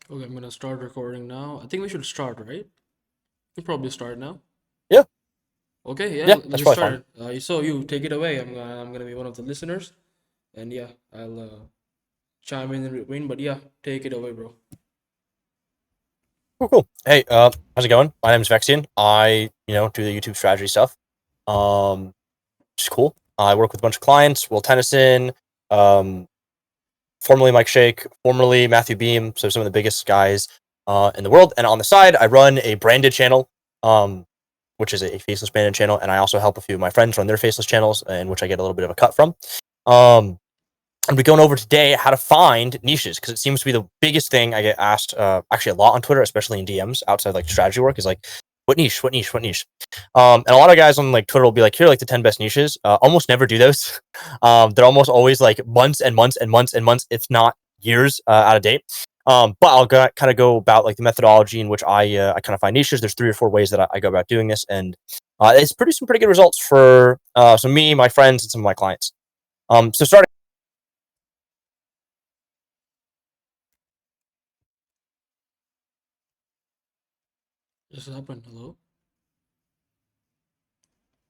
Okay, I'm gonna start recording now. I think we should start, right? We probably start now. Yeah, Okay, yeah, yeah, let's that's get probably fine. started. So you take it away. I'm gonna be one of the listeners, and yeah, I'll chime in between. But yeah, take it away, bro. Cool, cool. Hey, how's it going? My name's Vexian. I, do the YouTube strategy stuff. Which is cool. I work with a bunch of clients. Will Tennyson, um, formerly Mike Shake, formerly Matthew Beam. So some of the biggest guys in the world. And on the side, I run a branded channel, which is a faceless branded channel. And I also help a few of my friends run their faceless channels, in which I get a little bit of a cut from. Um, I'm be going over today how to find niches because it seems to be the biggest thing I get asked actually a lot on Twitter, especially in DMs outside like strategy work is like, what niche, what niche, what niche? And a lot of guys on like Twitter will be like, here are like the 10 best niches. Almost never do those. They're almost always like months and months and months and months, if not years out of date. But I'll kind of go about like the methodology in which I kind of find niches. There's 3 or 4 ways that I go about doing this, and it's some pretty good results for so me, my friends, and some of my clients. So starting. Just happened. Hello?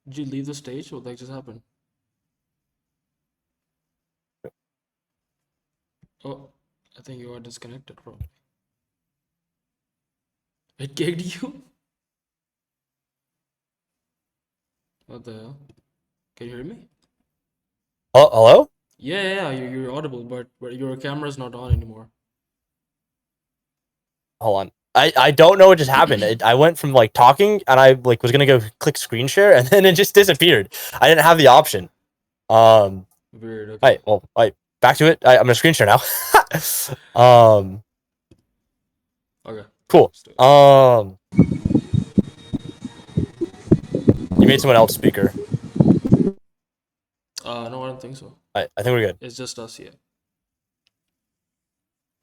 Did you leave the stage? What just happened? Oh, I think you are disconnected, probably. It kicked you? What the hell? Can you hear me? Oh, hello. Yeah, you're audible, but your camera's not on anymore. Hold on. I don't know what just happened. I went from like talking and I like was gonna go click screen share and then it just disappeared. I didn't have the option. Um. Weird. All Okay. right. Well. All right. Back to it. I'm gonna screen share now. um. Okay. Cool. Let's do it. You made someone else speaker. No, I don't think so. I think we're good. It's just us, yeah.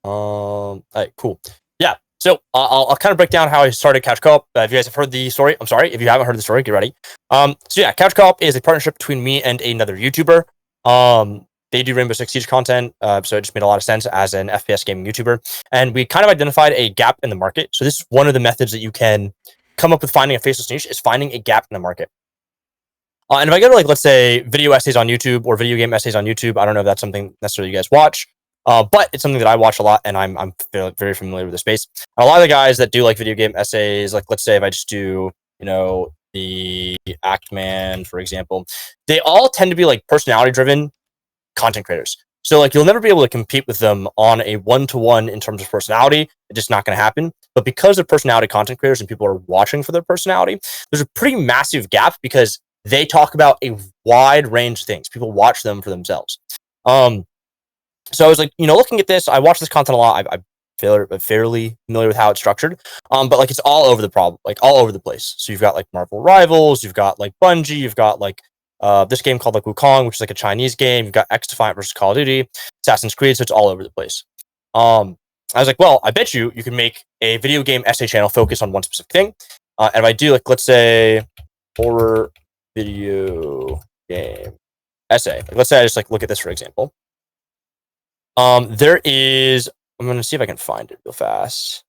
All right. Cool. Yeah. So I'll kind of break down how I started Couch Co-op. If you guys have heard the story, I'm sorry. If you haven't heard the story, get ready. So yeah, Couch Co-op is a partnership between me and another YouTuber. They do Rainbow Six Siege content, so it just made a lot of sense as an FPS gaming YouTuber. And we kind of identified a gap in the market. So this is one of the methods that you can come up with finding a faceless niche is finding a gap in the market. And if I go to like, let's say, video essays on YouTube or video game essays on YouTube, I don't know if that's something necessarily you guys watch. But it's something that I watch a lot, and I'm very familiar with the space. And a lot of the guys that do like video game essays, like let's say if I just do, the Act Man, for example, they all tend to be like personality driven content creators. So like you'll never be able to compete with them on a one-to-one in terms of personality. It's just not going to happen. But because they're personality content creators and people are watching for their personality, there's a pretty massive gap because they talk about a wide range of things. People watch them for themselves. So I was like, looking at this, I watch this content a lot. I'm fairly familiar with how it's structured. But like it's all over the problem, like all over the place. So you've got like Marvel Rivals, you've got like Bungie, you've got like this game called like Wukong, which is like a Chinese game. You've got X Defiant versus Call of Duty, Assassin's Creed. So it's all over the place. I was like, well, I bet you can make a video game essay channel focus on one specific thing. And if I do like, let's say, horror video game essay. Like, let's say I just like look at this for example. There is. I'm gonna see if I can find it real fast.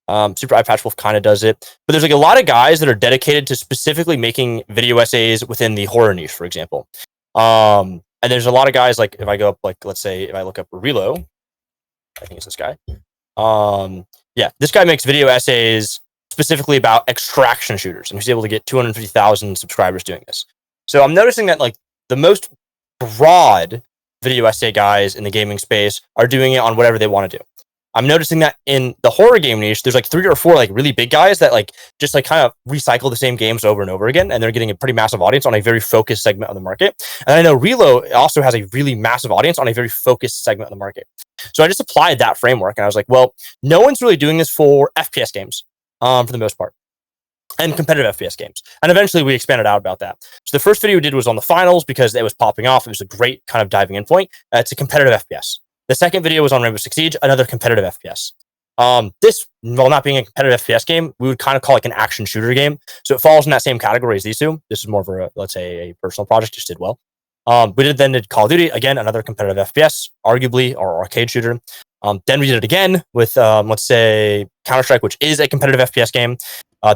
Super Eye Patch Wolf kind of does it, but there's like a lot of guys that are dedicated to specifically making video essays within the horror niche, for example. And there's a lot of guys like if I go up, like let's say if I look up Relo, I think it's this guy. Yeah, this guy makes video essays specifically about extraction shooters, and he's able to get 250,000 subscribers doing this. So I'm noticing that like the most broad video essay guys in the gaming space are doing it on whatever they want to do. I'm noticing that in the horror game niche, there's like 3 or 4 like really big guys that like just like kind of recycle the same games over and over again, and they're getting a pretty massive audience on a very focused segment of the market. And I know Relo also has a really massive audience on a very focused segment of the market. So I just applied that framework, and I was like, well, no one's really doing this for FPS games, for the most part, and competitive FPS games. And eventually we expanded out about that. So the first video we did was on the finals because it was popping off. It was a great kind of diving in point. It's a competitive FPS. The second video was on Rainbow Six Siege, another competitive FPS. This, while not being a competitive FPS game, we would kind of call like an action shooter game. So it falls in that same category as these two. This is more of a, let's say, a personal project, just did well. We did Call of Duty, again, another competitive FPS, arguably, or arcade shooter. Then we did it again with, let's say, Counter-Strike, which is a competitive FPS game.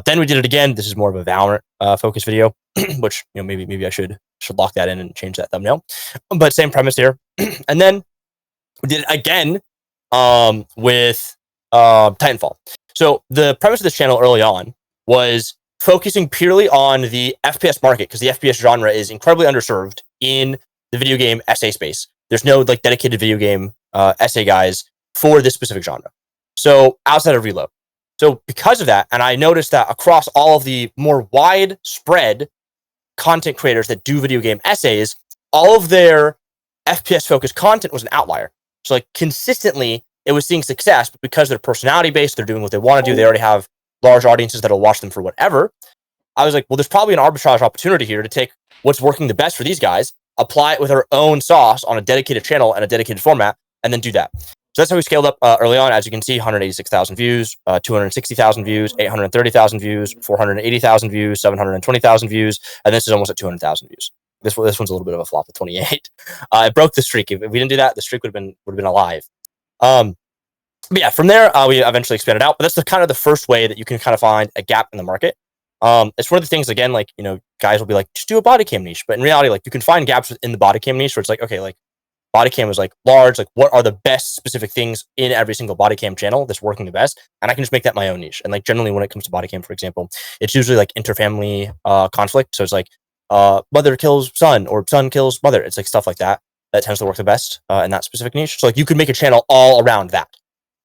Then we did it again. This is more of a Valorant focused video, which maybe I should lock that in and change that thumbnail. But same premise here. And then we did it again with Titanfall. So the premise of this channel early on was focusing purely on the FPS market, because the FPS genre is incredibly underserved in the video game essay space. There's no like dedicated video game essay guys for this specific genre. So outside of Reload. So because of that, and I noticed that across all of the more widespread content creators that do video game essays, all of their FPS focused content was an outlier. So like consistently it was seeing success, but because they're personality based, they're doing what they want to do. They already have large audiences that'll watch them for whatever. I was like, well, there's probably an arbitrage opportunity here to take what's working the best for these guys, apply it with our own sauce on a dedicated channel and a dedicated format, and then do that. So that's how we scaled up early on. As you can see, 186,000 views, 260,000 views, 830,000 views, 480,000 views, 720,000 views, and this is almost at 200,000 views. This one's a little bit of a flop at 28. It broke the streak. If we didn't do that, the streak would have been alive. But yeah, from there we eventually expanded out. But that's kind of the first way that you can kind of find a gap in the market. It's one of the things, again, like, guys will be like, just do a body cam niche. But in reality, like, you can find gaps within the body cam niche where it's like, okay, like body cam is like large, like what are the best specific things in every single body cam channel that's working the best? And I can just make that my own niche. And like generally when it comes to body cam, for example, it's usually like interfamily conflict. So it's like mother kills son or son kills mother. It's like stuff like that tends to work the best in that specific niche. So like you could make a channel all around that.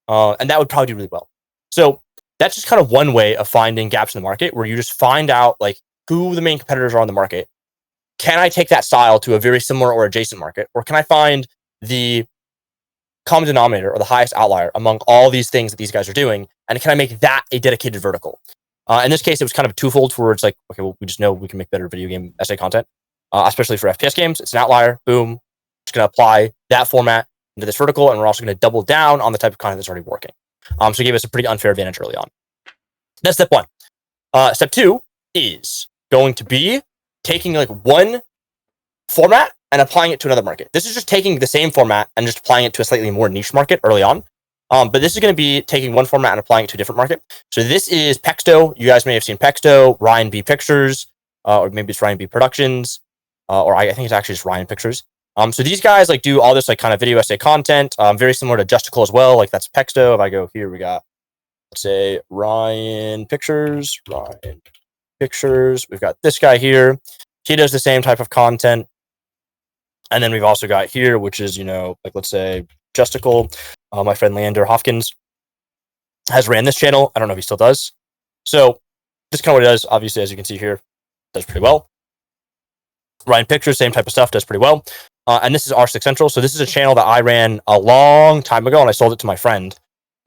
And that would probably do really well. So that's just kind of one way of finding gaps in the market, where you just find out like who the main competitors are on the market. Can I take that style to a very similar or adjacent market? Or can I find the common denominator or the highest outlier among all these things that these guys are doing? And can I make that a dedicated vertical? In this case, it was kind of twofold, where it's like, okay, well, we just know we can make better video game essay content, especially for FPS games. It's an outlier. Boom. Just going to apply that format into this vertical, and we're also going to double down on the type of content that's already working. So it gave us a pretty unfair advantage early on. That's step one. Step two is going to be taking like one format and applying it to another market. This is just taking the same format and just applying it to a slightly more niche market early on. But this is going to be taking one format and applying it to a different market. So this is Pexto. You guys may have seen Pexto, Ryan B Pictures, or maybe it's Ryan B Productions, or I think it's actually just Ryan Pictures. So these guys like do all this like kind of video essay content, very similar to Justical as well. Like that's Pexto. If I go here, we got, let's say, Ryan Pictures. We've got this guy here. He does the same type of content. And then we've also got here, which is, like let's say Justical. My friend Leander Hopkins has ran this channel. I don't know if he still does. So this is kind of what it does. Obviously, as you can see here, does pretty well. Ryan Pictures, same type of stuff, does pretty well. And this is R6 Central. So this is a channel that I ran a long time ago, and I sold it to my friend.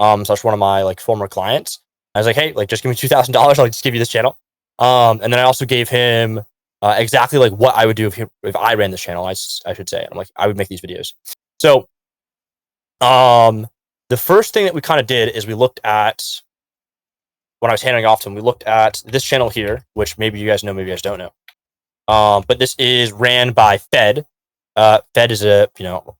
So that's one of my like former clients. I was like, hey, like just give me $2,000. I'll just give you this channel. And then I also gave him exactly like what I would do if I ran this channel. I should say. I'm like, I would make these videos. So the first thing that we kind of did is we looked at, when I was handing off to him, we looked at this channel here, which maybe you guys know, maybe you guys don't know. But this is ran by Fed. Fed is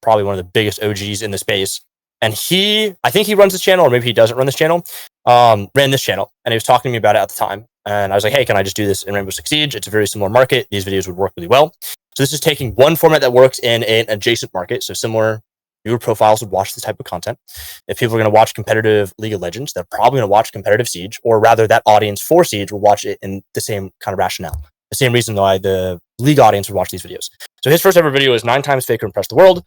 probably one of the biggest OGs in the space. And I think he runs this channel, or maybe he doesn't run this channel, ran this channel. And he was talking to me about it at the time. And I was like, hey, can I just do this in Rainbow Six Siege? It's a very similar market. These videos would work really well. So this is taking one format that works in an adjacent market. So similar, newer profiles would watch this type of content. If people are going to watch competitive League of Legends, they're probably going to watch competitive Siege, or rather that audience for Siege will watch it in the same kind of rationale. The same reason why the League audience would watch these videos. So his first ever video is 9 times Faker Impress the World.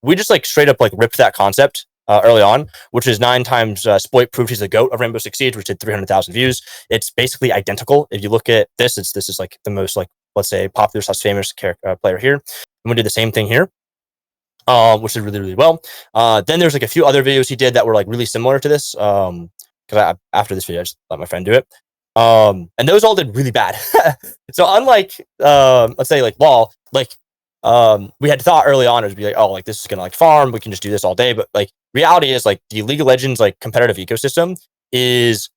We just like straight up like ripped that concept early on, which is 9 times Spoit proved he's the GOAT of Rainbow Six Siege, which did 300,000 views. It's basically identical. If you look at this, this is like the most like, let's say, popular / famous player here. And we did the same thing here, which did really, really well. Then there's like a few other videos he did that were like really similar to this. Because after this video, I just let my friend do it. And those all did really bad. So unlike, let's say like LoL, like, we had thought early on it would be like, oh, like this is gonna like farm, we can just do this all day. But like reality is like the League of Legends like competitive ecosystem is,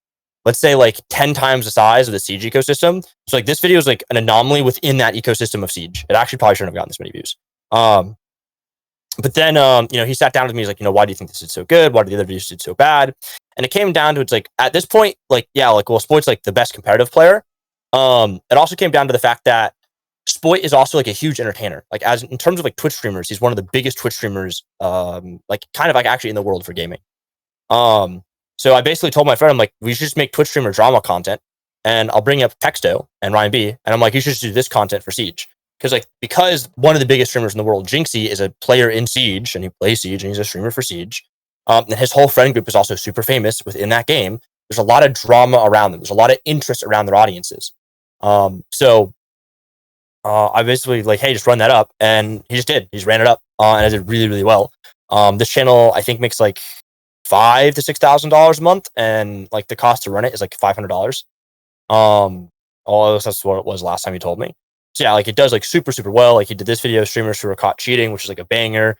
let's say, like 10 times the size of the Siege ecosystem. So like this video is like an anomaly within that ecosystem of Siege. It actually probably shouldn't have gotten this many views. But then, he sat down with me. He's like, why do you think this is so good? Why do the other videos did so bad? And it came down to, it's like, at this point, like, yeah, like, well, Spoit's like the best competitive player. It also came down to the fact that Spoit is also like a huge entertainer. Like, as in terms of like Twitch streamers, he's one of the biggest Twitch streamers, like kind of like actually in the world for gaming. Um, so I basically told my friend, I'm like, we should just make Twitch streamer drama content, and I'll bring up Texto and Ryan B, and I'm like, you should just do this content for Siege. Because one of the biggest streamers in the world, Jinxie, is a player in Siege, and he plays Siege, and he's a streamer for Siege. And his whole friend group is also super famous within that game. There's a lot of drama around them. There's a lot of interest around their audiences. So I basically like, hey, just run that up, and he just did. He just ran it up, and it did really, really well. This channel I think makes like $5,000 to $6,000 a month, and like the cost to run it is like $500. That's what it was last time he told me. So yeah, like it does like super, super well. Like he did this video, streamers who were caught cheating, which is like a banger.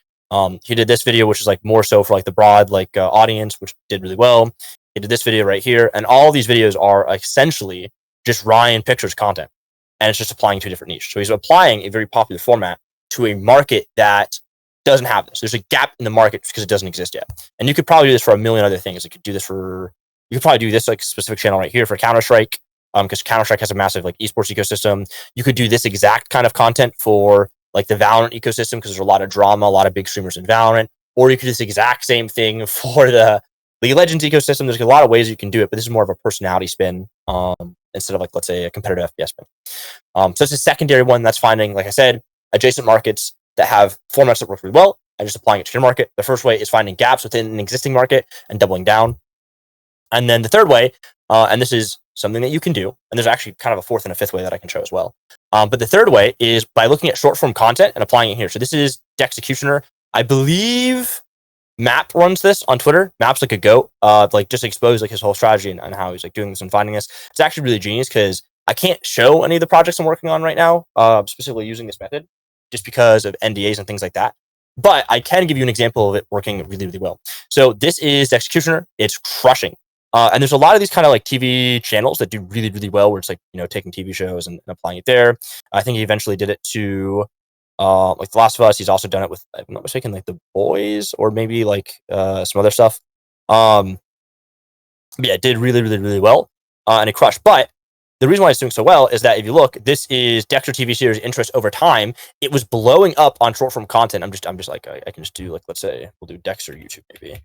He did this video, which is like more so for like the broad like audience, which did really well. He did this video right here, and all these videos are essentially just Ryan Pictures content, and it's just applying to a different niche. So he's applying a very popular format to a market that doesn't have this. There's a gap in the market because it doesn't exist yet. And you could probably do this for a million other things. You could probably do this like specific channel right here for Counter-Strike, because Counter-Strike has a massive like esports ecosystem. You could do this exact kind of content for like the Valorant ecosystem, because there's a lot of drama, a lot of big streamers in Valorant. Or you could do this exact same thing for the League of Legends ecosystem. There's a lot of ways you can do it, but this is more of a personality spin instead of like, let's say, a competitive FPS spin. So it's a secondary one that's finding, like I said, adjacent markets that have formats that work really well and just applying it to your market. The first way is finding gaps within an existing market and doubling down. And then the third way, and this is something that you can do, and there's actually kind of a fourth and a fifth way that I can show as well. But the third way is by looking at short form content and applying it here. So this is Dexecutioner. I believe Map runs this on Twitter. Map's like a goat. Like just expose like his whole strategy and how he's like doing this and finding this. It's actually really genius because I can't show any of the projects I'm working on right now, specifically using this method, just because of NDAs and things like that. But I can give you an example of it working really, really well. So this is Executioner. It's crushing. And there's a lot of these kind of like TV channels that do really, really well, where it's like, taking TV shows and applying it there. I think he eventually did it to like The Last of Us. He's also done it with, if I'm not mistaken, like The Boys, or maybe like some other stuff. But yeah, it did really, really, really well. And it crushed. But the reason why it's doing so well is that if you look, this is Dexter TV series interest over time. It was blowing up on short form content. I'm just like, I can just do like, let's say we'll do Dexter YouTube maybe.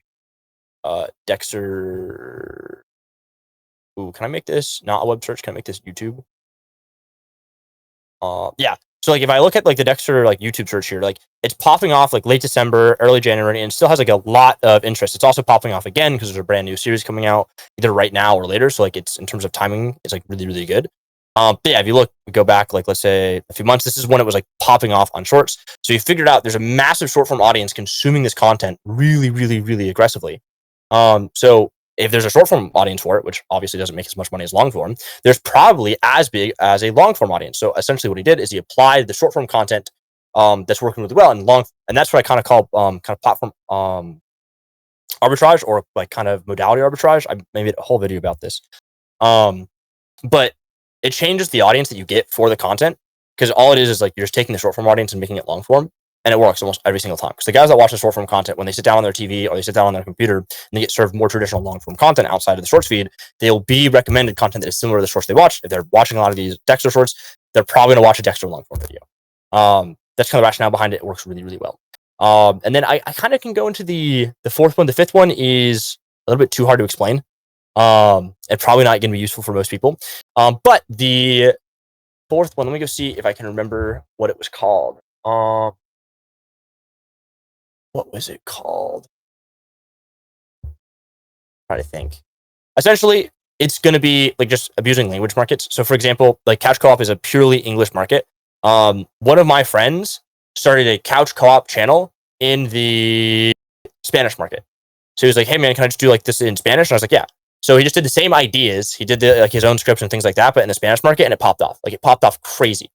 Dexter. Ooh, can I make this not a web search? Can I make this YouTube? Yeah. So like if I look at like the Dexter like YouTube search here, like it's popping off like late December, early January, and it still has like a lot of interest. It's also popping off again because there's a brand new series coming out either right now or later. So like it's, in terms of timing, it's like really, really good. But yeah, if you look, go back like, let's say a few months, this is when it was like popping off on shorts. So you figured out there's a massive short form audience consuming this content really, really, really aggressively. So if there's a short form audience for it, which obviously doesn't make as much money as long form, there's probably as big as a long form audience. So essentially what he did is he applied the short form content that's working really well, and that's what I kind of call kind of platform arbitrage, or like kind of modality arbitrage. I made a whole video about this. But it changes the audience that you get for the content, because all it is like you're just taking the short form audience and making it long form. And it works almost every single time. Because the guys that watch the short form content, when they sit down on their TV or they sit down on their computer and they get served more traditional long form content outside of the shorts feed, they'll be recommended content that is similar to the shorts they watch. If they're watching a lot of these Dexter shorts, they're probably going to watch a Dexter long form video. That's kind of the rationale behind it. It works really, really well. And then I kind of can go into the fourth one. The fifth one is a little bit too hard to explain. And probably not going to be useful for most people. But the fourth one, let me go see if I can remember what it was called. What was it called? Try to think. Essentially, it's going to be like just abusing language markets. So, for example, like couch co-op is a purely English market. One of my friends started a couch co-op channel in the Spanish market. So he was like, "Hey man, can I just do like this in Spanish?" And I was like, "Yeah." So he just did the same ideas. He did like his own scripts and things like that, but in the Spanish market, and it popped off. Like it popped off crazy.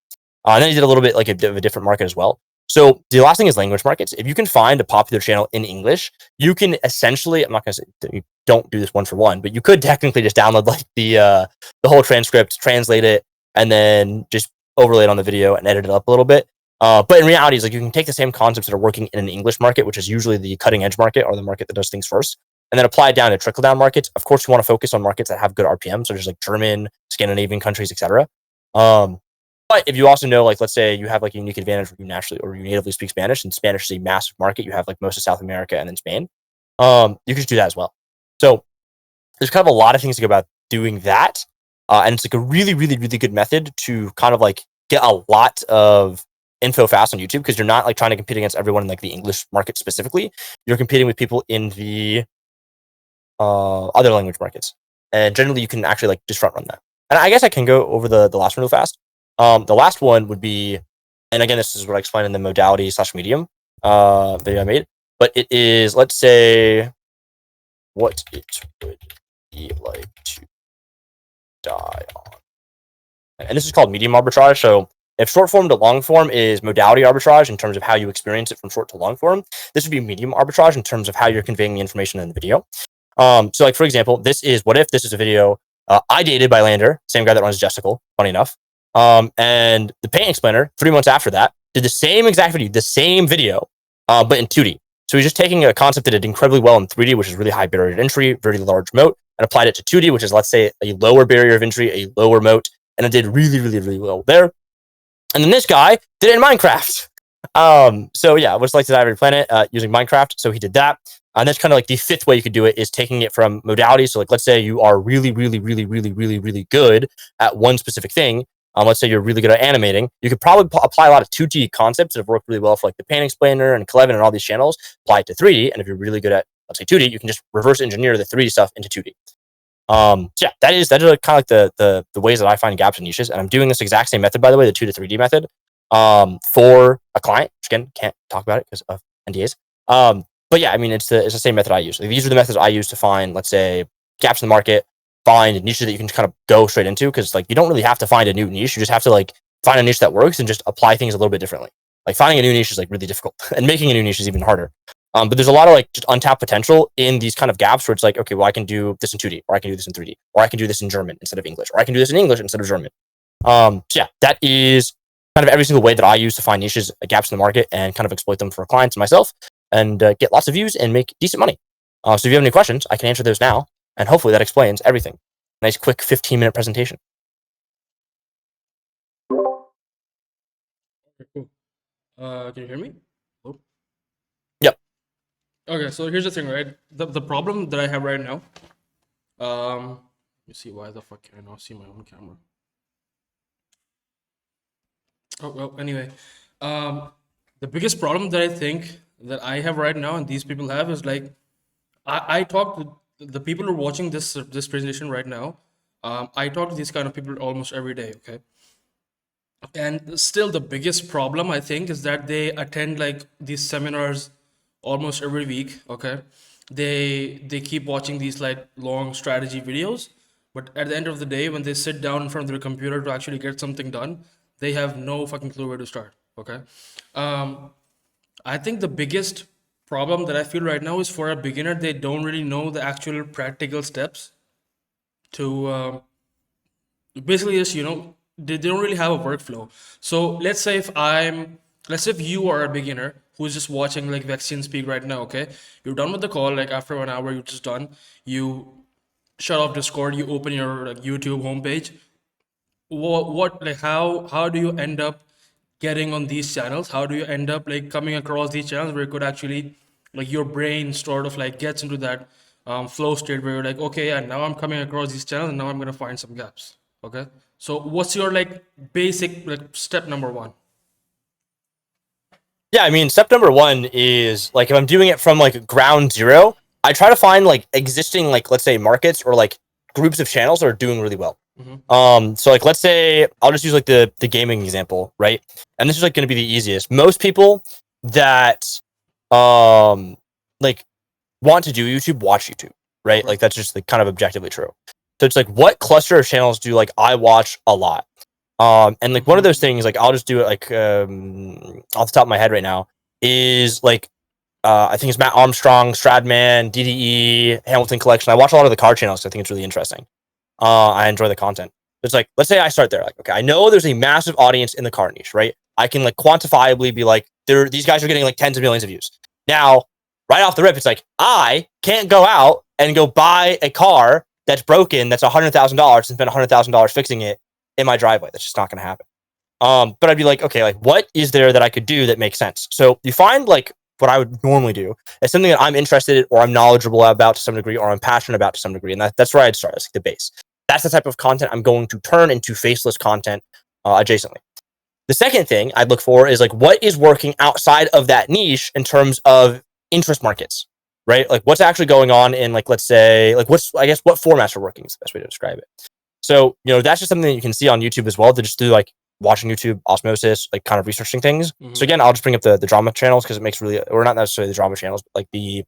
And then he did a little bit like of a different market as well. So the last thing is language markets. If you can find a popular channel in English, you can essentially, I'm not going to say you don't do this one for one, but you could technically just download like the whole transcript, translate it, and then just overlay it on the video and edit it up a little bit. But in reality, it's like you can take the same concepts that are working in an English market, which is usually the cutting edge market or the market that does things first, and then apply it down to trickle down markets. Of course, you want to focus on markets that have good RPM, so just like German, Scandinavian countries, etc. But if you also know, like, let's say you have like a unique advantage where you naturally or you natively speak Spanish, and Spanish is a massive market, you have like most of South America and then Spain. You can just do that as well. So there's kind of a lot of things to go about doing that, and it's like a really, really, really good method to kind of like get a lot of info fast on YouTube because you're not like trying to compete against everyone in like the English market specifically. You're competing with people in the other language markets, and generally you can actually like just front run that. And I guess I can go over the last one real fast. The last one would be, and again, this is what I explained in the modality / medium video I made, but it is, let's say, what it would be like to die on. And this is called medium arbitrage. So if short form to long form is modality arbitrage in terms of how you experience it from short to long form, this would be medium arbitrage in terms of how you're conveying the information in the video. So like, for example, this is what if this is a video I dated by Lander, same guy that runs Jessical, funny enough. And the paint explainer 3 months after that did the same exact video, but in 2D. So he's just taking a concept that did incredibly well in 3D, which is really high barrier to entry, very large moat, and applied it to 2D, which is, let's say, a lower barrier of entry, a lower moat, and it did really, really, really well there. And then this guy did it in Minecraft. So yeah, what's like to die every planet using Minecraft. So he did that. And that's kind of like the fifth way you could do it is taking it from modality. So like, let's say you are really, really, really, really, really, really good at one specific thing. Let's say you're really good at animating. You could probably apply a lot of 2D concepts that have worked really well for like the paint explainer and Clevin and all these channels, apply it to 3D. And if you're really good at, let's say 2D, you can just reverse engineer the 3D stuff into 2D. So yeah, that is like kind of like the ways that I find gaps and niches. And I'm doing this exact same method, by the way, the 2 to 3D method, for a client, which again, can't talk about it because of NDAs. But yeah, I mean, it's the same method I use. Like, these are the methods I use to find, let's say, gaps in the market, find niches that you can just kind of go straight into. Because like, you don't really have to find a new niche. You just have to like find a niche that works and just apply things a little bit differently. Like, finding a new niche is like really difficult, and making a new niche is even harder. But there's a lot of like just untapped potential in these kind of gaps where it's like, okay, well, I can do this in 2D, or I can do this in 3D, or I can do this in German instead of English, or I can do this in English instead of German. So yeah, that is kind of every single way that I use to find niches, gaps in the market, and kind of exploit them for clients and myself, and get lots of views and make decent money. So if you have any questions, I can answer those now, and hopefully that explains everything. Nice, quick 15-minute presentation. Okay, cool. Can you hear me? Hello? Yep. Okay, so here's the thing, right? The problem that I have right now. Let me see, why the fuck can I not see my own camera? Oh well, anyway. The biggest problem that I think that I have right now and these people have is like, I talk to the people who are watching this presentation right now. I talk to these kind of people almost every day, okay? And still the biggest problem I think is that they attend like these seminars almost every week, okay? They keep watching these like long strategy videos, but at the end of the day when they sit down in front of their computer to actually get something done, they have no fucking clue where to start, okay? I think the biggest problem that I feel right now is for a beginner, they don't really know the actual practical steps to basically just, they don't really have a workflow. So let's say if you are a beginner who's just watching like Vexian speak right now, okay? You're done with the call, like after 1 hour, you're just done. You shut off Discord, you open your like YouTube homepage. What like how do you end up getting on these channels? How do you end up like coming across these channels where you could actually like your brain sort of like gets into that flow state where you're like, okay, yeah, now I'm coming across these channels and now I'm gonna find some gaps. Okay, so what's your like basic like step number one? Yeah, I mean, step number one is like if I'm doing it from like ground zero, I try to find like existing like, let's say, markets or like groups of channels that are doing really well. So like let's say I'll just use like the gaming example, right? And this is like going to be the easiest. Most people that like want to do YouTube watch YouTube, right? Like that's just like kind of objectively true. So it's like, what cluster of channels do like I watch a lot? And like one of those things, like I'll just do it like off the top of my head right now, is like I think it's Matt Armstrong, Stradman, DDE, Hamilton Collection. I watch a lot of the car channels. So I think it's really interesting. I enjoy the content. It's like, let's say I start there. Like, okay, I know there's a massive audience in the car niche, right? I can like quantifiably be like, these guys are getting like tens of millions of views. Now, right off the rip, it's like, I can't go out and go buy a car that's broken, that's $100,000 and spend $100,000 fixing it in my driveway. That's just not going to happen. But I'd be like, okay, like what is there that I could do that makes sense? So you find like what I would normally do is something that I'm interested in or I'm knowledgeable about to some degree or I'm passionate about to some degree. And that's where I'd start. That's like the base. That's the type of content I'm going to turn into faceless content adjacently. The second thing I'd look for is like what is working outside of that niche in terms of interest markets, right? Like what's actually going on in like, let's say, like I guess what formats are working is the best way to describe it. So, that's just something that you can see on YouTube as well to just do like watching YouTube osmosis, like kind of researching things. Mm-hmm. So again, I'll just bring up the drama channels because it makes really, or not necessarily the drama channels, but like the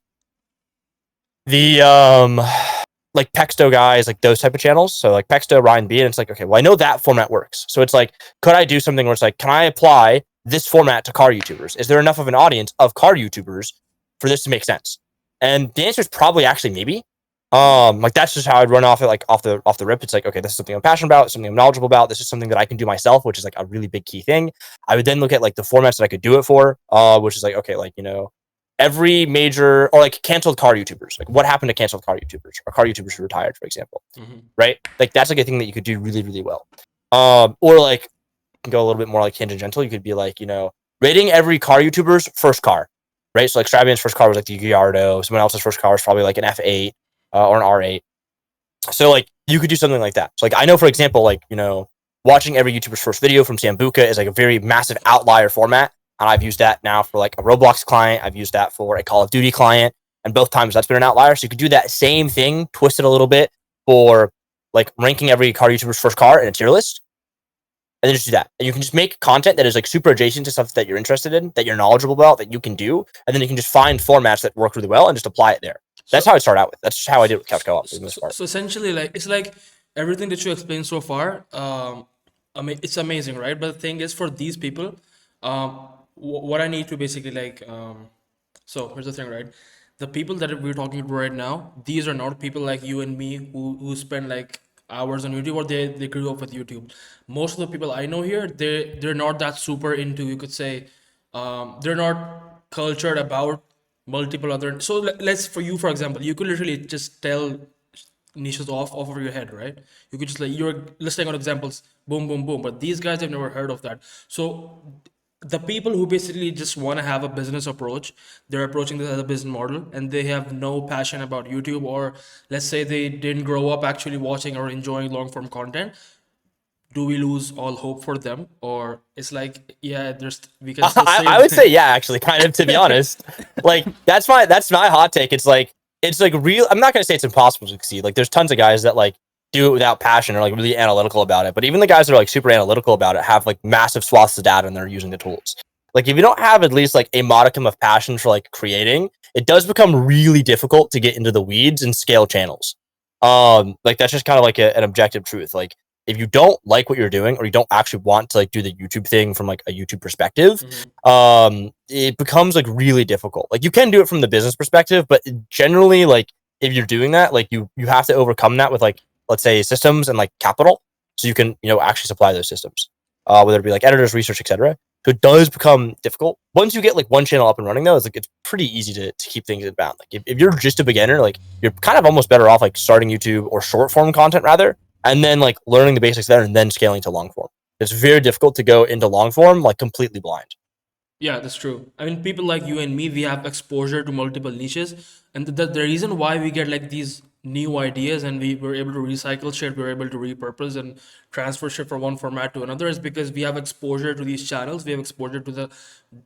like Pexto guys, like those type of channels. So like Pexto, Ryan B, and it's like, okay, well, I know that format works. So it's like, could I do something where it's like, can I apply this format to car YouTubers? Is there enough of an audience of car YouTubers for this to make sense? And the answer is probably actually maybe. Like that's just how I'd run off it, like off the rip. It's like, okay, this is something I'm passionate about, something I'm knowledgeable about. This is something that I can do myself, which is like a really big key thing. I would then look at like the formats that I could do it for, which is like, okay, like, every major or like canceled car YouTubers. Like what happened to canceled car YouTubers or car YouTubers who retired, for example, right? Like that's like a thing that you could do really, really well. Or like go a little bit more like tangential. You could be like, rating every car YouTuber's first car, right? So like Strabian's first car was like the Gallardo. Someone else's first car was probably like an F8 or an R8. So like you could do something like that. So like I know, for example, like, watching every YouTuber's first video from Sambuca is like a very massive outlier format. And I've used that now for like a Roblox client. I've used that for a Call of Duty client. And both times that's been an outlier. So you could do that same thing, twist it a little bit for like ranking every car YouTuber's first car in a tier list. And then just do that. And you can just make content that is like super adjacent to stuff that you're interested in, that you're knowledgeable about, that you can do. And then you can just find formats that work really well and just apply it there. That's how I start out with. That's how I did with Couch Co-op for the most part. So essentially, like it's like everything that you explained so far. I mean, it's amazing, right? But the thing is, for these people, what I need to basically like, so here's the thing, right? The people that we're talking about right now, these are not people like you and me who spend like hours on YouTube or they grew up with YouTube. Most of the people I know here, they're not that super into, you could say, they're not cultured about multiple other. So let's, for you, for example, you could literally just tell niches off of your head, right? You could just like, you're listing out examples, boom, boom, boom. But these guys have never heard of that. So the people who basically just want to have a business approach, they're approaching this as a business model and they have no passion about YouTube, or let's say they didn't grow up actually watching or enjoying long form content. Do we lose all hope for them, or it's like, yeah, there's, we can still I save would say them? yeah, actually, kind of, to be honest. Like that's my hot take. It's like real. I'm not gonna say it's impossible to succeed. Like there's tons of guys that like do it without passion or like really analytical about it. But even the guys that are like super analytical about it have like massive swaths of data and they're using the tools. Like if you don't have at least like a modicum of passion for like creating, it does become really difficult to get into the weeds and scale channels. Like that's just kind of like an objective truth. Like if you don't like what you're doing or you don't actually want to like do the YouTube thing from like a YouTube perspective, it becomes like really difficult. Like you can do it from the business perspective, but generally like if you're doing that, like you have to overcome that with like, let's say, systems and like capital. So you can, actually supply those systems, whether it be like editors, research, etc. So it does become difficult. Once you get like one channel up and running though, it's pretty easy to keep things in bound. Like if you're just a beginner, like you're kind of almost better off like starting YouTube or short form content rather, and then like learning the basics there and then scaling to long form. It's very difficult to go into long form like completely blind. Yeah, that's true. I mean, people like you and me, we have exposure to multiple niches, and the reason why we get like these new ideas and we were able to recycle shit, we were able to repurpose and transfer shit from one format to another is because we have exposure to these channels, we have exposure to the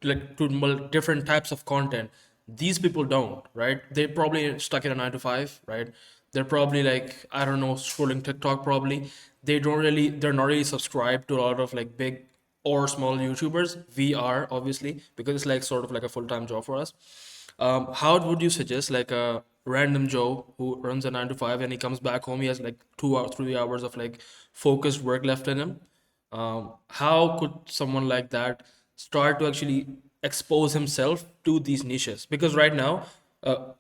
like to different types of content. These people don't, right? They're probably stuck in a 9 to 5, right? They're probably like, I don't know, scrolling TikTok probably. They're not really subscribed to a lot of like big or small YouTubers. We are obviously, because it's like sort of like a full-time job for us. How would you suggest like a random Joe who runs a 9 to 5 and he comes back home, he has like 2 or 3 hours of like focused work left in him? How could someone like that start to actually expose himself to these niches? Because right now,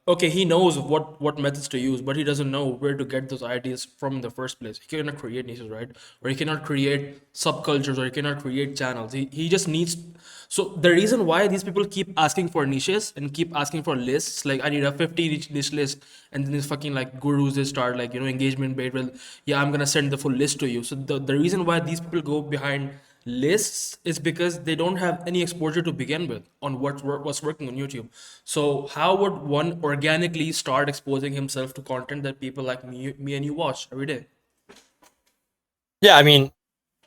Okay, he knows what methods to use, but he doesn't know where to get those ideas from in the first place. He cannot create niches, right? Or he cannot create subcultures, or he cannot create channels. He just needs. So the reason why these people keep asking for niches and keep asking for lists, like I need a 50 niche list, and then these fucking like gurus they start like engagement bait. Well, yeah, I'm gonna send the full list to you. So the reason why these people go behind lists is because they don't have any exposure to begin with on what's working on YouTube. So how would one organically start exposing himself to content that people like me and you watch every day? Yeah, I mean,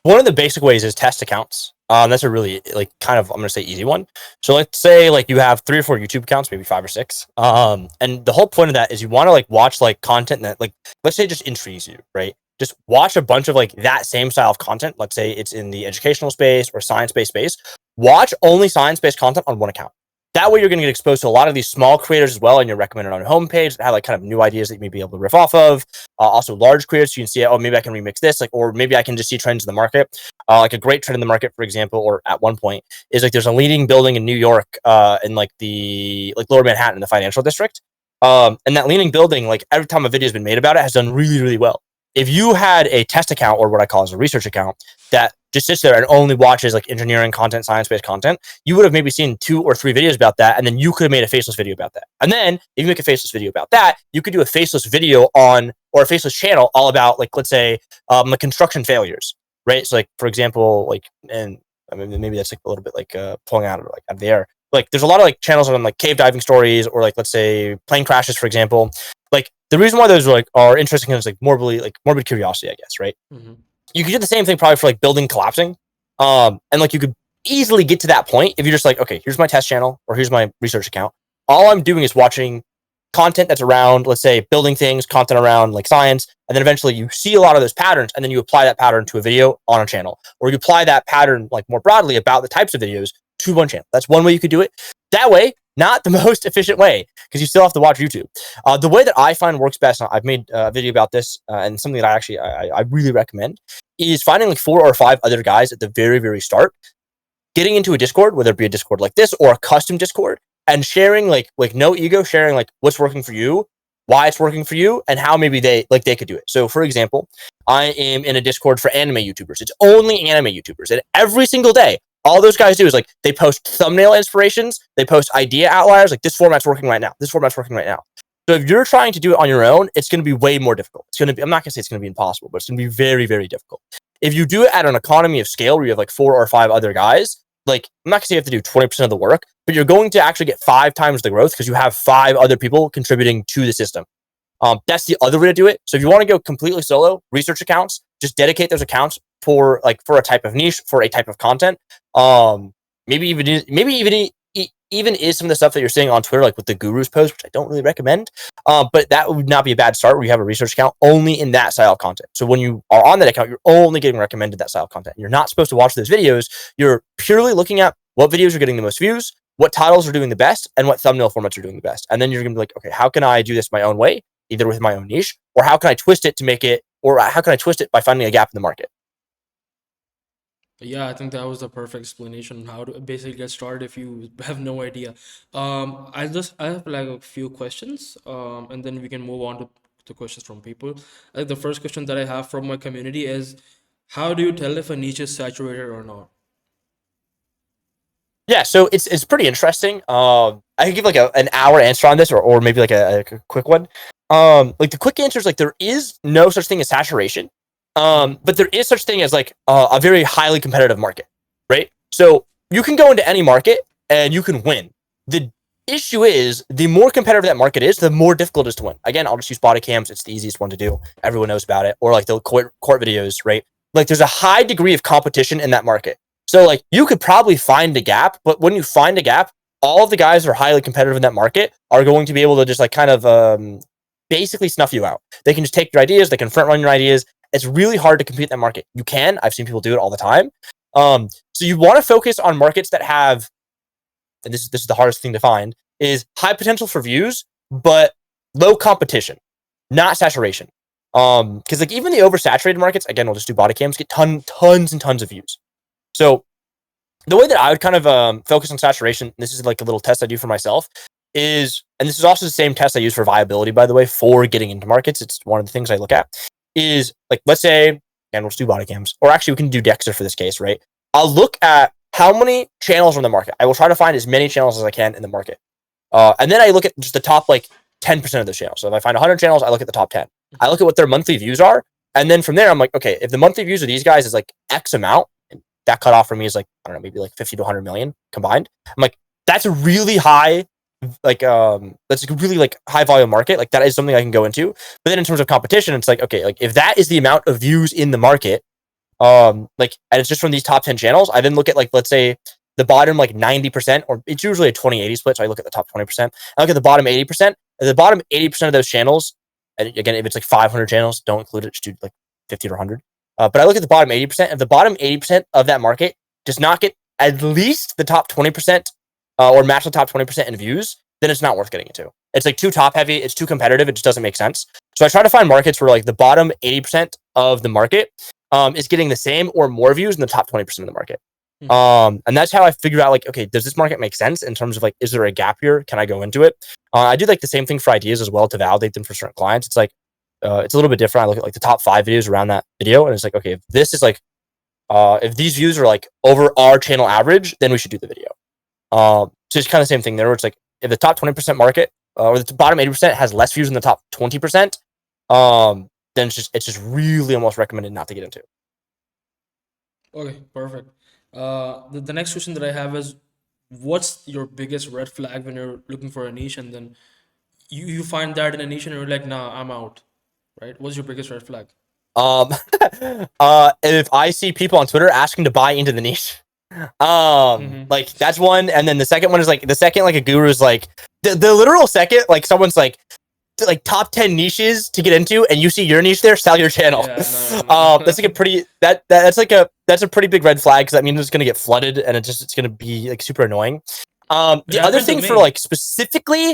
one of the basic ways is test accounts. That's a really like kind of I'm gonna say easy one. So let's say like you have 3 or 4 YouTube accounts, maybe 5 or 6. And the whole point of that is you want to like watch like content that like let's say just intrigues you, right? Just watch a bunch of like that same style of content. Let's say it's in the educational space or science-based space. Watch only science-based content on one account. That way you're gonna get exposed to a lot of these small creators as well, and you're recommended on your homepage that have like kind of new ideas that you may be able to riff off of. Also large creators, so you can see, oh, maybe I can remix this, like, or maybe I can just see trends in the market. Like a great trend in the market, for example, or at one point, is like there's a leading building in New York, in like the like Lower Manhattan, in the financial district. And that leading building, like every time a video has been made about it, has done really, really well. If you had a test account or what I call as a research account that just sits there and only watches like engineering content, science-based content, you would have maybe seen 2 or 3 videos about that, and then you could have made a faceless video about that. And then if you make a faceless video about that, you could do a faceless video on or a faceless channel all about like let's say the construction failures, right? So like for example, like and I mean maybe that's like a little bit like pulling out of like out of the air. Like there's a lot of like channels on like cave diving stories or like let's say plane crashes, for example. Like the reason why those are interesting is like morbid curiosity, I guess, right? Hmm. You could do the same thing probably for like building collapsing. And like you could easily get to that point if you're just like, okay, here's my test channel or here's my research account. All I'm doing is watching content that's around, let's say, building things, content around like science, and then eventually you see a lot of those patterns, and then you apply that pattern to a video on a channel, or you apply that pattern like more broadly about the types of videos to one channel. That's one way you could do it. That way, not the most efficient way because you still have to watch YouTube. The way that I find works best, I've made a video about this, and something that I really recommend is finding like 4 or 5 other guys at the very, very start, getting into a Discord, whether it be a Discord like this or a custom Discord, and sharing like no ego, sharing like what's working for you, why it's working for you, and how maybe they could do it. So for example, I am in a Discord for anime YouTubers. It's only anime YouTubers, and every single day, all those guys do is like they post thumbnail inspirations, they post idea outliers, like this format's working right now. This format's working right now. So if you're trying to do it on your own, it's going to be way more difficult. It's going to be, I'm not going to say it's going to be impossible, but it's going to be very, very difficult. If you do it at an economy of scale where you have like 4 or 5 other guys, like I'm not going to say you have to do 20% of the work, but you're going to actually get 5 times the growth because you have 5 other people contributing to the system. That's the other way to do it. So if you want to go completely solo, research accounts, just dedicate those accounts for a type of niche, for a type of content. Maybe even is some of the stuff that you're seeing on Twitter, like with the gurus post, which I don't really recommend. But that would not be a bad start where you have a research account only in that style of content. So when you are on that account, you're only getting recommended that style of content. You're not supposed to watch those videos. You're purely looking at what videos are getting the most views, what titles are doing the best, and what thumbnail formats are doing the best. And then you're gonna be like, okay, how can I do this my own way, either with my own niche, or how can I twist it to make it, or how can I twist it by finding a gap in the market? Yeah, I think that was the perfect explanation on how to basically get started if you have no idea. I have like a few questions, and then we can move on to the questions from people. I think the first question that I have from my community is, how do you tell if a niche is saturated or not? Yeah, so it's pretty interesting. I can give like an hour answer on this, or maybe like a quick one. Like the quick answer is like there is no such thing as saturation, but there is such thing as like a very highly competitive market, right? So you can go into any market and you can win. The issue is the more competitive that market is, the more difficult it is to win. Again, I'll just use body cams. It's the easiest one to do. Everyone knows about it, or like the court videos, right? Like there's a high degree of competition in that market. So like you could probably find a gap, but when you find a gap, all of the guys that are highly competitive in that market are going to be able to just like kind of basically snuff you out. They can just take your ideas, they can front run your ideas. It's really hard to compete in that market. You can. I've seen people do it all the time. So you want to focus on markets that have, and this is the hardest thing to find, is high potential for views, but low competition, not saturation. Because like even the oversaturated markets, again, we'll just do body cams, get tons and tons of views. So the way that I would kind of focus on saturation, this is like a little test I do for myself, is, and this is also the same test I use for viability, by the way, for getting into markets. It's one of the things I look at is like, let's say, and we'll just do body cams, or actually we can do Dexter for this case, right? I'll look at how many channels are in the market. I will try to find as many channels as I can in the market. And then I look at just the top like 10% of the channels. So if I find 100 channels, I look at the top 10. I look at what their monthly views are. And then from there, I'm like, okay, if the monthly views of these guys is like X amount, and that cutoff for me is like, I don't know, maybe like 50 to 100 million combined. I'm like, that's a really high, that's a really like high volume market. Like that is something I can go into. But then in terms of competition, it's like, okay, like if that is the amount of views in the market, like, and it's just from these top 10 channels, I then look at like, let's say the bottom like 90%, or it's usually a 20-80 split. So I look at the top 20%. I look at the bottom 80%. And the bottom 80% of those channels, and again, if it's like 500 channels, don't include it, just do like 50 or 100. But I look at the bottom 80%. If the bottom 80% of that market does not get at least the top 20%, or match the top 20% in views, then it's not worth getting into. It's like too top heavy. It's too competitive. It just doesn't make sense. So I try to find markets where like the bottom 80% of the market is getting the same or more views than the top 20% of the market. And that's how I figure out like, okay, does this market make sense in terms of like, is there a gap here? Can I go into it? I do like the same thing for ideas as well to validate them for certain clients. It's like, it's a little bit different. I look at like the top 5 videos around that video, and it's like, okay, if this is like, if these views are like over our channel average, then we should do the video. So it's kind of the same thing there. Where it's like, if the top 20% market, or the bottom 80% has less views than the top 20%, then it's just really almost recommended not to get into. Okay, perfect. The next question that I have is, what's your biggest red flag when you're looking for a niche, and then you find that in a niche and you're like, nah, I'm out, right? What's your biggest red flag? Um, if I see people on Twitter asking to buy into the niche, Mm-hmm. like that's one, and then the second one is like the second like a guru is like the literal second, like someone's like top 10 niches to get into, and you see your niche there, sell your channel. Yeah, no, no, That's like a no. pretty that's a pretty big red flag, because that means it's gonna get flooded, and it's gonna be like super annoying. It The other happened to thing for me. like specifically,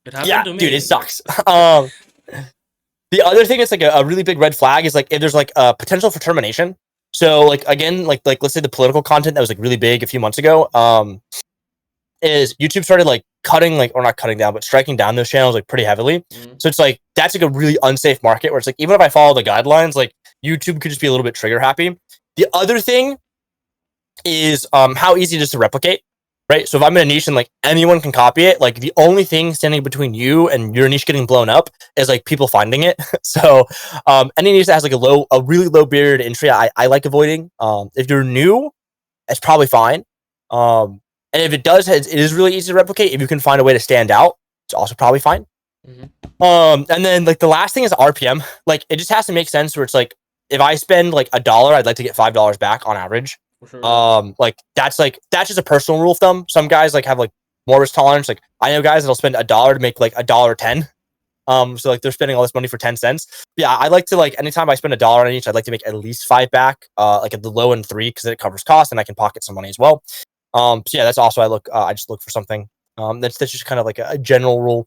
It happened yeah, to dude, it me. sucks. The other thing that's like a really big red flag is like if there's like a potential for termination. So like again, like let's say the political content that was like really big a few months ago, is YouTube started like cutting, like, or not cutting down, but striking down those channels like pretty heavily. Mm, So it's like that's like a really unsafe market where it's like, even if I follow the guidelines, like YouTube could just be a little bit trigger happy. The other thing is how easy it is to replicate. Right. So if I'm in a niche and like anyone can copy it, like the only thing standing between you and your niche getting blown up is like people finding it. So any niche that has like a really low barrier to entry, I like avoiding. If you're new, it's probably fine. And if it does, it is really easy to replicate. If you can find a way to stand out, it's also probably fine. mm-hmm. And then like the last thing is RPM. Like it just has to make sense where it's like, if I spend like $1, I'd like to get $5 back on average. For sure, yeah. Like that's just a personal rule of thumb. Some guys like have like more risk tolerance. Like I know guys that'll spend $1 to make like $1.10. So like they're spending all this money for 10 cents. Yeah, I like to, like, anytime I spend $1 on each, I'd like to make at least 5 back. Like at the low end 3, because it covers cost and I can pocket some money as well. So yeah, that's also I just look for something. That's just kind of like a general rule.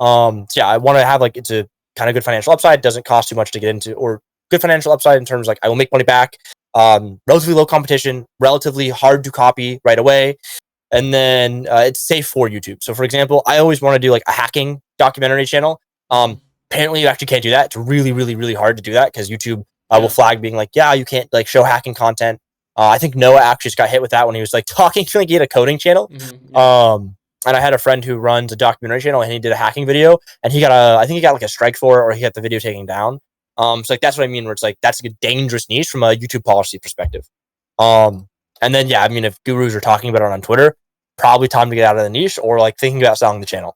So yeah, I want to have like, it's a kind of good financial upside. Doesn't cost too much to get into, or good financial upside in terms like I will make money back. Relatively low competition, relatively hard to copy right away, and then it's safe for YouTube. So for example, I always want to do like a hacking documentary channel. Mm-hmm. Apparently you actually can't do that. It's really, really, really hard to do that, because YouTube will Yeah. flag being like, yeah, you can't like show hacking content. I think Noah actually just got hit with that when he was like talking to, like, he had a coding channel. Mm-hmm. Yeah. And I had a friend who runs a documentary channel, and he did a hacking video, and I think he got like a strike for it, or he got the video taken down. So like that's what I mean, where it's like that's like a dangerous niche from a YouTube policy perspective. Um, and then yeah, I mean, if gurus are talking about it on Twitter, probably time to get out of the niche, or like thinking about selling the channel.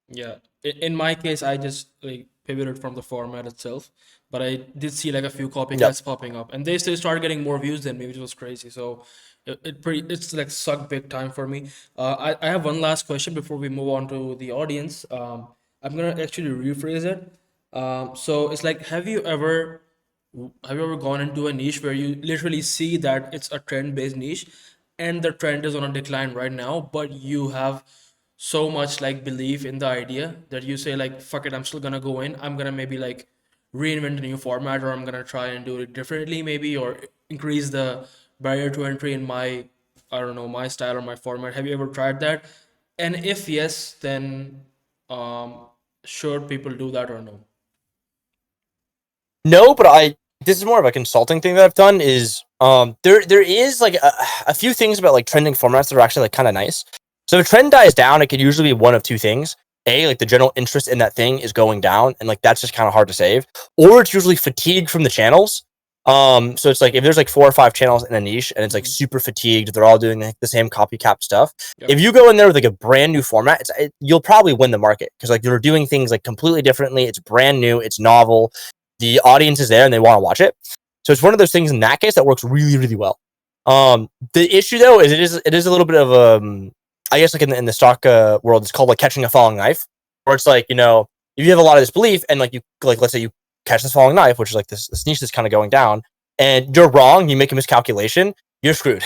Yeah. In my case, I just like pivoted from the format itself, but I did see like a few Yep. copycats popping up, and they still started getting more views than me, which was crazy. So it's like sucked big time for me. I have one last question before we move on to the audience. I'm gonna actually rephrase it. So it's like, have you ever gone into a niche where you literally see that it's a trend based niche, and the trend is on a decline right now, but you have so much like belief in the idea that you say like, fuck it, I'm still gonna go in, I'm gonna maybe like reinvent a new format, or I'm gonna try and do it differently maybe, or increase the barrier to entry in my, I don't know, my style or my format. Have you ever tried that? And if yes, then um, should people do that or no? No, but this is more of a consulting thing that I've done. Is there is like a few things about like trending formats that are actually like kind of nice. So if a trend dies down, it could usually be one of two things. A, like the general interest in that thing is going down, and like that's just kind of hard to save. Or it's usually fatigue from the channels. So it's like if there's like 4 or 5 channels in a niche and it's like Hmm. super fatigued, they're all doing like the same copycat stuff. If Yep. you go in there with like a brand new format, you'll probably win the market because like you're doing things like completely differently. It's brand new, it's novel, the audience is there and they want to watch it. So it's one of those things in that case that works really, really well. The issue though is it is a little bit of I guess like in the stock world, it's called like catching a falling knife, where it's like if you have a lot of this belief and like you like let's say you catch this falling knife, which is like this niche that's kind of going down, and you're wrong, you make a miscalculation, you're screwed.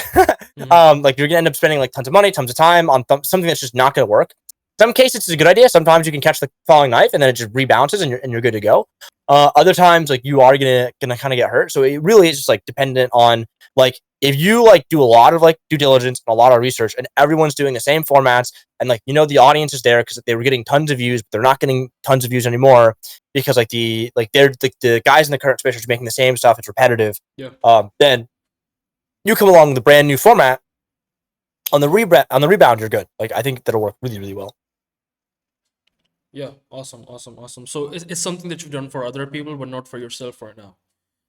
Hmm. Like you're gonna end up spending like tons of money, tons of time on something that's just not gonna work. Some cases it's a good idea. Sometimes you can catch the falling knife and then it just rebounces and you're good to go. Other times, like you are gonna kind of get hurt. So it really is just like dependent on like if you like do a lot of like due diligence and a lot of research, and everyone's doing the same formats, and like the audience is there because they were getting tons of views, but they're not getting tons of views anymore because like they're the guys in the current space are making the same stuff. It's repetitive. Yeah. Then you come along with a brand new format on the rebound, you're good. Like I think that'll work really really well. Yeah. Awesome. Awesome. Awesome. So it's something that you've done for other people, but not for yourself right now.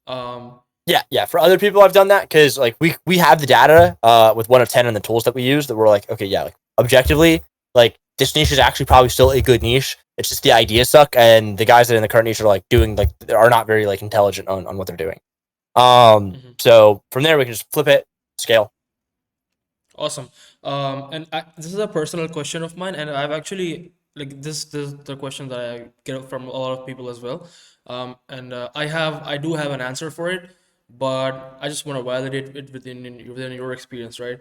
Um, Yeah, yeah. For other people, I've done that because like we have the data with 1 of 10 and the tools that we use that we're like, okay, yeah, like objectively, like this niche is actually probably still a good niche. It's just the ideas suck, and the guys that are in the current niche are like doing like they are not very like intelligent on what they're doing. mhm. So from there we can just flip it, scale. Awesome. This is a personal question of mine, and I've actually like this the question that I get from a lot of people as well. I do have an answer for it, but I just want to validate it within your experience, right?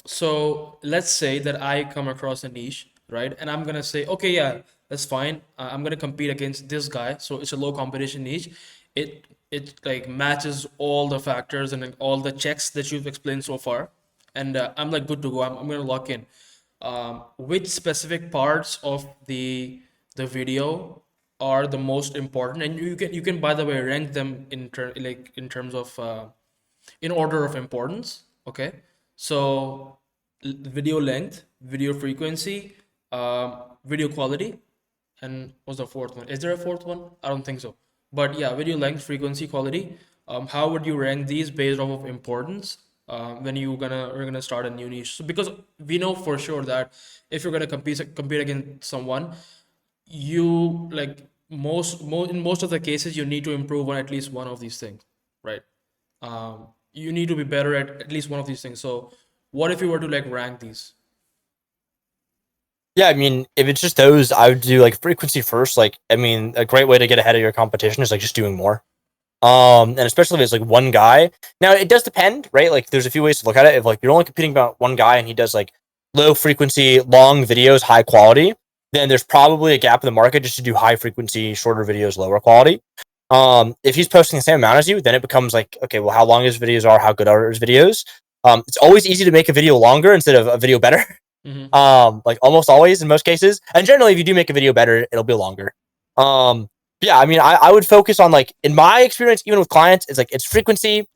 So let's say that I come across a niche, right, and I'm gonna say, okay, yeah, that's fine. I'm gonna compete against this guy, so it's a low competition niche. It like matches all the factors and like, all the checks that you've explained so far, and I'm like good to go. I'm gonna lock in. Which specific parts of the video are the most important, and you can by the way rank them in terms of in order of importance. Okay, so video length, video frequency, video quality, and what's the fourth one? Is there a fourth one? I don't think so. But yeah, video length, frequency, quality. How would you rank these based off of importance when you're gonna start a new niche? So because we know for sure that if you're gonna compete against someone, you like in most of the cases you need to improve on at least one of these things, right? You need to be better at least one of these things. So what if you were to like rank these? Yeah, I mean, if it's just those, I would do like frequency first. Like, I mean, a great way to get ahead of your competition is like just doing more. And especially if it's like one guy. Now it does depend, right? Like there's a few ways to look at it. If like you're only competing about one guy and he does like low frequency, long videos, high quality, then there's probably a gap in the market just to do high frequency, shorter videos, lower quality. If he's posting the same amount as you, then it becomes like, okay, well, how long his videos are, how good are his videos? It's always easy to make a video longer instead of a video better. Mm-hmm. Like almost always in most cases. And generally, if you do make a video better, it'll be longer. Um, yeah, I mean, I would focus on like in my experience, even with clients, it's like it's frequency,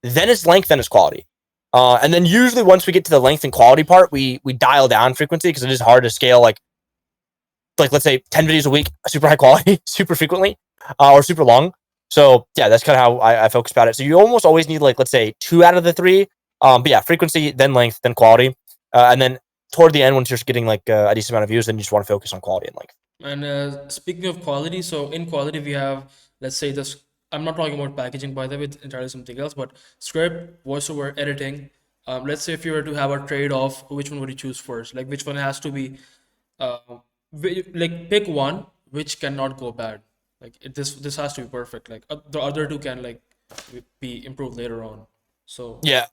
then it's length, then it's quality. And then usually once we get to the length and quality part, we dial down frequency because it is hard to scale like let's say 10 videos a week, super high quality, super frequently, or super long. So yeah, that's kind of how I focus about it. So you almost always need like let's say 2 out of the 3. But yeah, frequency, then length, then quality, and then toward the end, once you're getting like a decent amount of views, then you just want to focus on quality and length. And speaking of quality, so in quality we have, let's say this. I'm not talking about packaging by the way; it's entirely something else. But script, voiceover, editing. Let's say if you were to have a trade-off, which one would you choose first? Like which one has to be, uh, like pick one which cannot go bad. Like this has to be perfect. Like the other two can like be improved later on. So Yeah.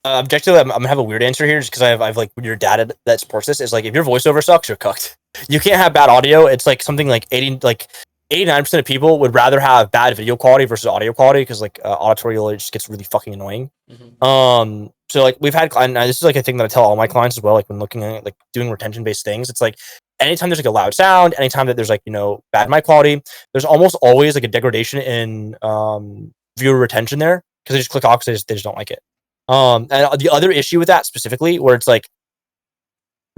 Objectively, I'm gonna have a weird answer here just because I've like weird data that supports this. Is like if your voiceover sucks, you're cooked. You can't have bad audio. It's like something like 89% of people would rather have bad video quality versus audio quality because like auditorial it just gets really fucking annoying. mhm. So like we've had, and this is like a thing that I tell all my clients as well. Like when looking at like doing retention based things, it's like anytime there's like a loud sound, anytime that there's like bad mic quality, there's almost always like a degradation in viewer retention there because they just click off because they just don't like it. And the other issue with that specifically, where it's like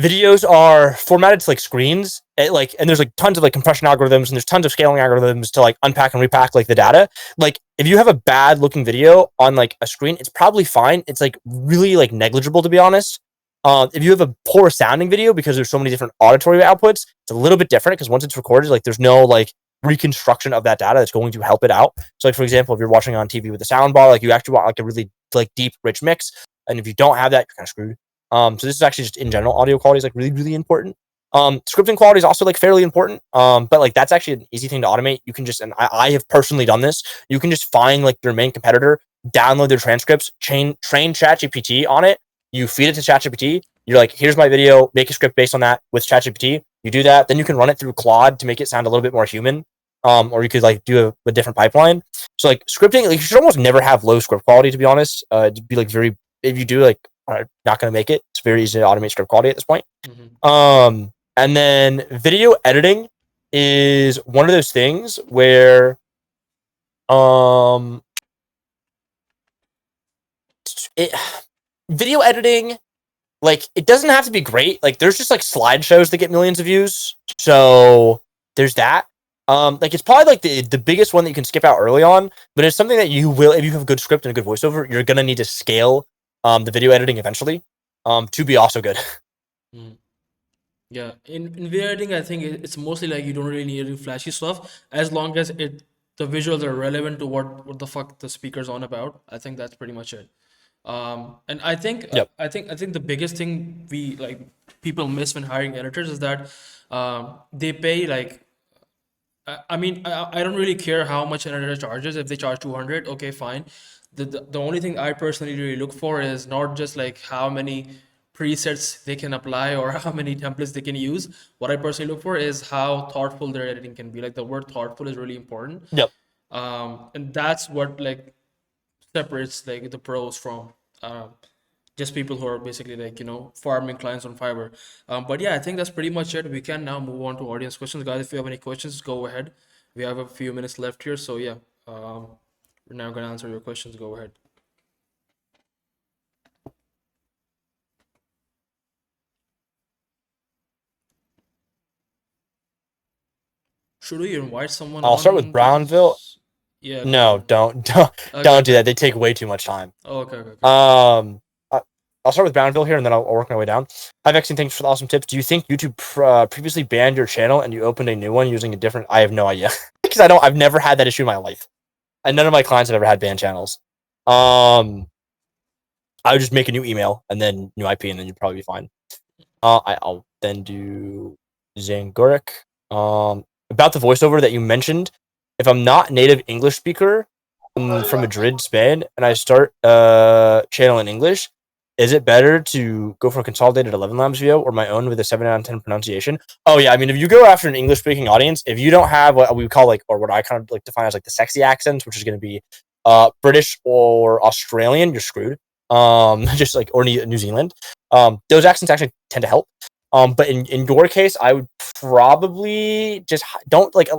videos are formatted to like screens, and there's like tons of like compression algorithms and there's tons of scaling algorithms to like unpack and repack like the data. Like if you have a bad looking video on like a screen, it's probably fine. It's like really like negligible, to be honest. If you have a poor sounding video because there's so many different auditory outputs, it's a little bit different because once it's recorded, like there's no like reconstruction of that data that's going to help it out. So like for example, if you're watching on TV with a sound bar, like you actually want like a really like deep, rich mix. And if you don't have that, you're kind of screwed. So this is actually just in general, audio quality is like really, really important. Scripting quality is also like fairly important. But like that's actually an easy thing to automate. You can just, and I have personally done this. You can just find like your main competitor, download their transcripts, train ChatGPT on it. You feed it to ChatGPT. You're like, here's my video, make a script based on that with ChatGPT. You do that, then you can run it through Claude to make it sound a little bit more human. Or you could like do a different pipeline. So like scripting, like you should almost never have low script quality, to be honest. It'd be like very, if you do, like are not going to make it. It's very easy to automate script quality at this point. And then video editing is one of those things where it video editing, like it doesn't have to be great. Like there's just like slideshows that get millions of views. So there's that. Like it's probably like the biggest one that you can skip out early on, but it's something that you will, if you have a good script and a good voiceover, you're gonna need to scale the video editing eventually to be also good. Mm. Yeah, in video editing, I think it's mostly like you don't really need to do flashy stuff as long as the visuals are relevant to what the fuck the speaker's on about. I think that's pretty much it. And I think Yep. I think the biggest thing we like people miss when hiring editors is that they pay like I mean, I don't really care how much an editor charges. If they charge 200, okay, fine. The only thing I personally really look for is not just like how many presets they can apply or how many templates they can use. What I personally look for is how thoughtful their editing can be. Like the word thoughtful is really important. Yep. And that's what like separates like the pros from just people who are basically like farming clients on Fiverr. But yeah, I think that's pretty much it. We can now move on to audience questions, guys. If you have any questions, go ahead. We have a few minutes left here, so yeah, we're now gonna answer your questions. Go ahead. Should we invite someone I'll start with on to Brownville. this? Yeah, go No, ahead. don't Okay, do okay. that. They take way too much time. Oh, okay, okay, okay. I- I'll start with Brownville here, and then I'll work my way down. Hi, Vexing. Thanks for the awesome tips. Do you think YouTube previously banned your channel and you opened a new one using a different? I have no idea because I've never had that issue in my life, and none of my clients have ever had banned channels. I would just make a new email and then new IP, and then you'd probably be fine. I'll then do Zangoric. About the voiceover that you mentioned, if I'm not native English speaker from Madrid, Spain, and I start a channel in English, is it better to go for a consolidated 11 Labs video or my own with a 7 out of 10 pronunciation? Oh yeah, I mean, if you go after an English speaking audience, if you don't have what we call like, or what I kind of like define as like the sexy accents, which is going to be British or Australian, you're screwed. Just like, or New Zealand. Those accents actually tend to help. But in your case, I would probably just don't like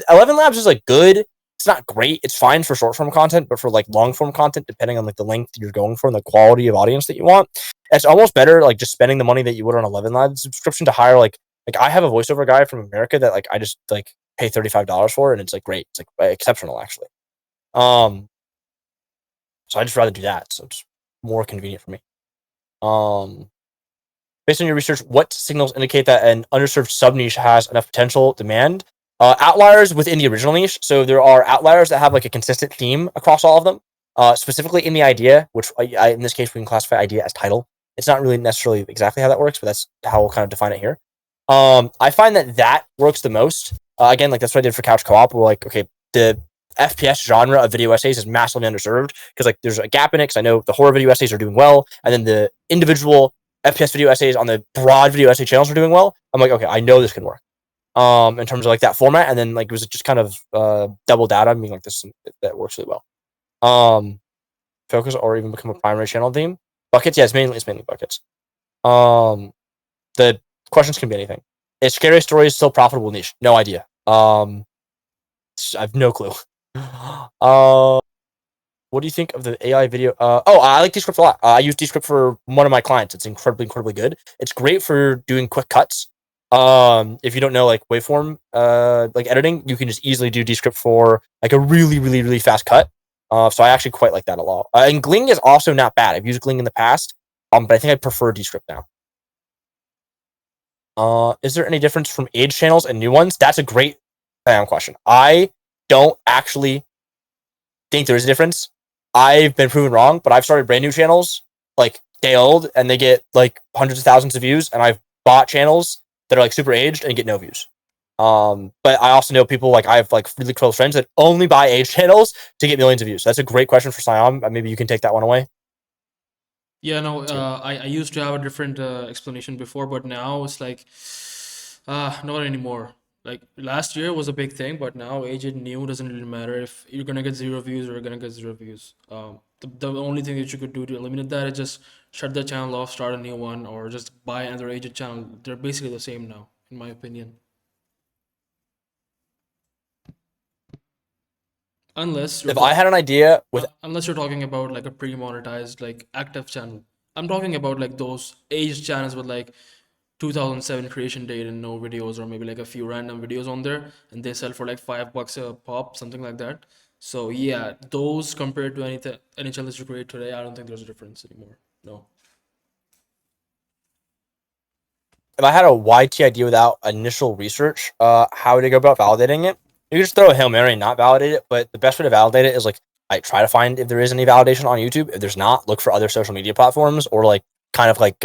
11 Labs is like good. It's not great. It's fine for short form content, but for like long form content, depending on like the length you're going for and the quality of audience that you want, it's almost better like just spending the money that you would on 11 Labs subscription to hire like I have a voiceover guy from America that like I just like pay $35 for, and it's like great. It's like exceptional actually. So I just rather do that. So it's more convenient for me. Based on your research, what signals indicate that an underserved sub niche has enough potential demand? Outliers within the original niche. So there are outliers that have like a consistent theme across all of them. Specifically in the idea, which in this case we can classify idea as title. It's not really necessarily exactly how that works, but that's how we'll kind of define it here. I find that works the most. Again, like that's what I did for Couch Co-op. We're like, okay, the FPS genre of video essays is massively underserved because like there's a gap in it. Because I know the horror video essays are doing well, and then the individual FPS video essays on the broad video essay channels are doing well. I'm like, okay, I know this can work. In terms of like that format, and then like it was just kind of double data. I mean, like this that works really well. Focus or even become a primary channel theme. Buckets, yeah, it's mainly buckets. The questions can be anything. Is scary stories still profitable niche? No idea. I have no clue. What do you think of the AI video? I like Descript a lot. I use Descript for one of my clients. It's incredibly good. It's great for doing quick cuts. If you don't know like waveform, like editing, you can just easily do Descript for like a really fast cut. So I actually quite like that a lot. And Gling is also not bad. I've used Gling in the past. But I think I prefer Descript now. Is there any difference from age channels and new ones? That's a great question. I don't actually think there is a difference. I've been proven wrong, but I've started brand new channels like day old and they get like hundreds of thousands of views, and I've bought channels that are like super aged and get no views. But I also know people like I have like really close friends that only buy age channels to get millions of views. So that's a great question for Siam. Maybe you can take that one away. Yeah, no, I used to have a different explanation before, but now it's like, not anymore. Like last year was a big thing, but now age and new doesn't really matter. If you're gonna get zero views or you're gonna get zero views. The only thing that you could do to eliminate that is just shut the channel off, start a new one, or just buy another aged channel. They're basically the same now, in my opinion. Unless you're If I talking had an idea with unless you're talking about like a pre-monetized like active channel. I'm talking about like those aged channels with like 2007 creation date and no videos, or maybe like a few random videos on there, and they sell for like $5 a pop, something like that. So yeah, those compared to any channels you create today, I don't think there's a difference anymore. No. if I had a YT idea without initial research, how would I go about validating it? You can just throw a Hail Mary and not validate it, but the best way to validate it is like I try to find if there is any validation on YouTube. If there's not, look for other social media platforms or like kind of like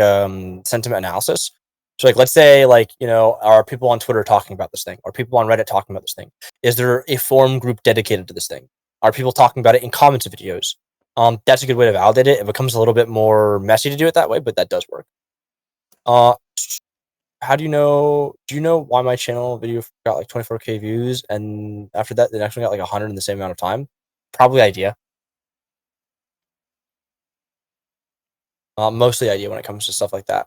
sentiment analysis. So like let's say like, are people on Twitter talking about this thing? Are people on Reddit talking about this thing? Is there a forum group dedicated to this thing? Are people talking about it in comments of videos? That's a good way to validate it. It becomes a little bit more messy to do it that way, but that does work. Uh, how do you know? Do you know why my channel video got like 24K views, and after that, the next one got like 100 in the same amount of time? Probably idea. Mostly idea when it comes to stuff like that.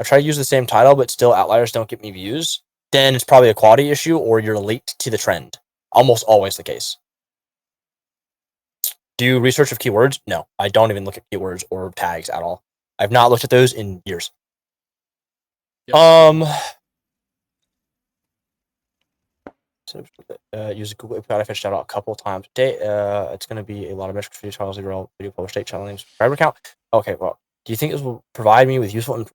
I try to use the same title, but still outliers don't get me views. Then it's probably a quality issue, or you're late to the trend. Almost always the case. Do you research of keywords? No, I don't even look at keywords or tags at all. I've not looked at those in years. Yep. Um, use a Google API to fetch data a couple times a day. It's going to be a lot of metrics for video trials, video publish date, channel names, subscriber count. Okay, well, do you think this will provide me with useful?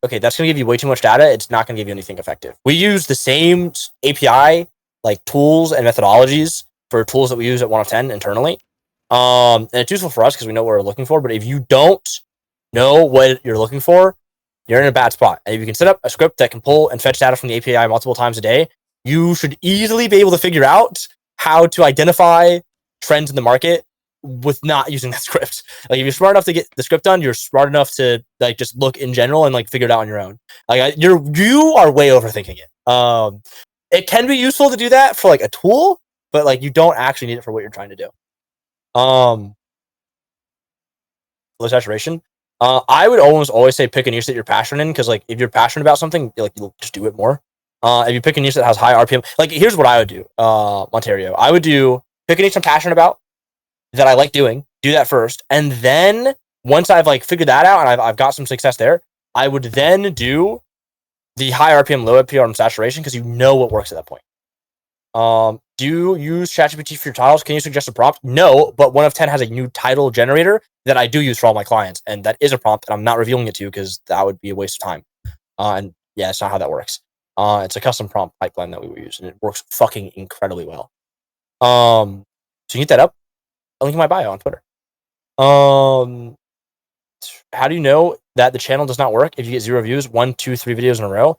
Okay, that's going to give you way too much data. It's not going to give you anything effective. We use the same API like tools and methodologies for tools that we use at 1 of 10 internally. And it's useful for us because we know what we're looking for. But if you don't know what you're looking for, you're in a bad spot. And if you can set up a script that can pull and fetch data from the API multiple times a day, you should easily be able to figure out how to identify trends in the market with not using that script. Like if you're smart enough to get the script done, you're smart enough to like just look in general and like figure it out on your own. Like you are way overthinking it. It can be useful to do that for like a tool, but like you don't actually need it for what you're trying to do. Low saturation. I would almost always say pick a niche that you're passionate in, because like if you're passionate about something, like you'll just do it more. If you pick a niche that has high RPM, like here's what I would do. Ontario, I would do pick a niche I'm passionate about that I like doing. Do that first, and then once I've like figured that out and I've got some success there, I would then do the high RPM, low RPM saturation, because you know what works at that point. Do you use ChatGPT for your titles? Can you suggest a prompt? No, but 1 of 10 has a new title generator that I do use for all my clients, and that is a prompt, and I'm not revealing it to you because that would be a waste of time. And yeah, it's not how that works. It's a custom prompt pipeline that we will use, and it works fucking incredibly well. So you get that up. I'll link in my bio on Twitter. How do you know that the channel does not work if you get 0 views, 1, 2, 3 videos in a row?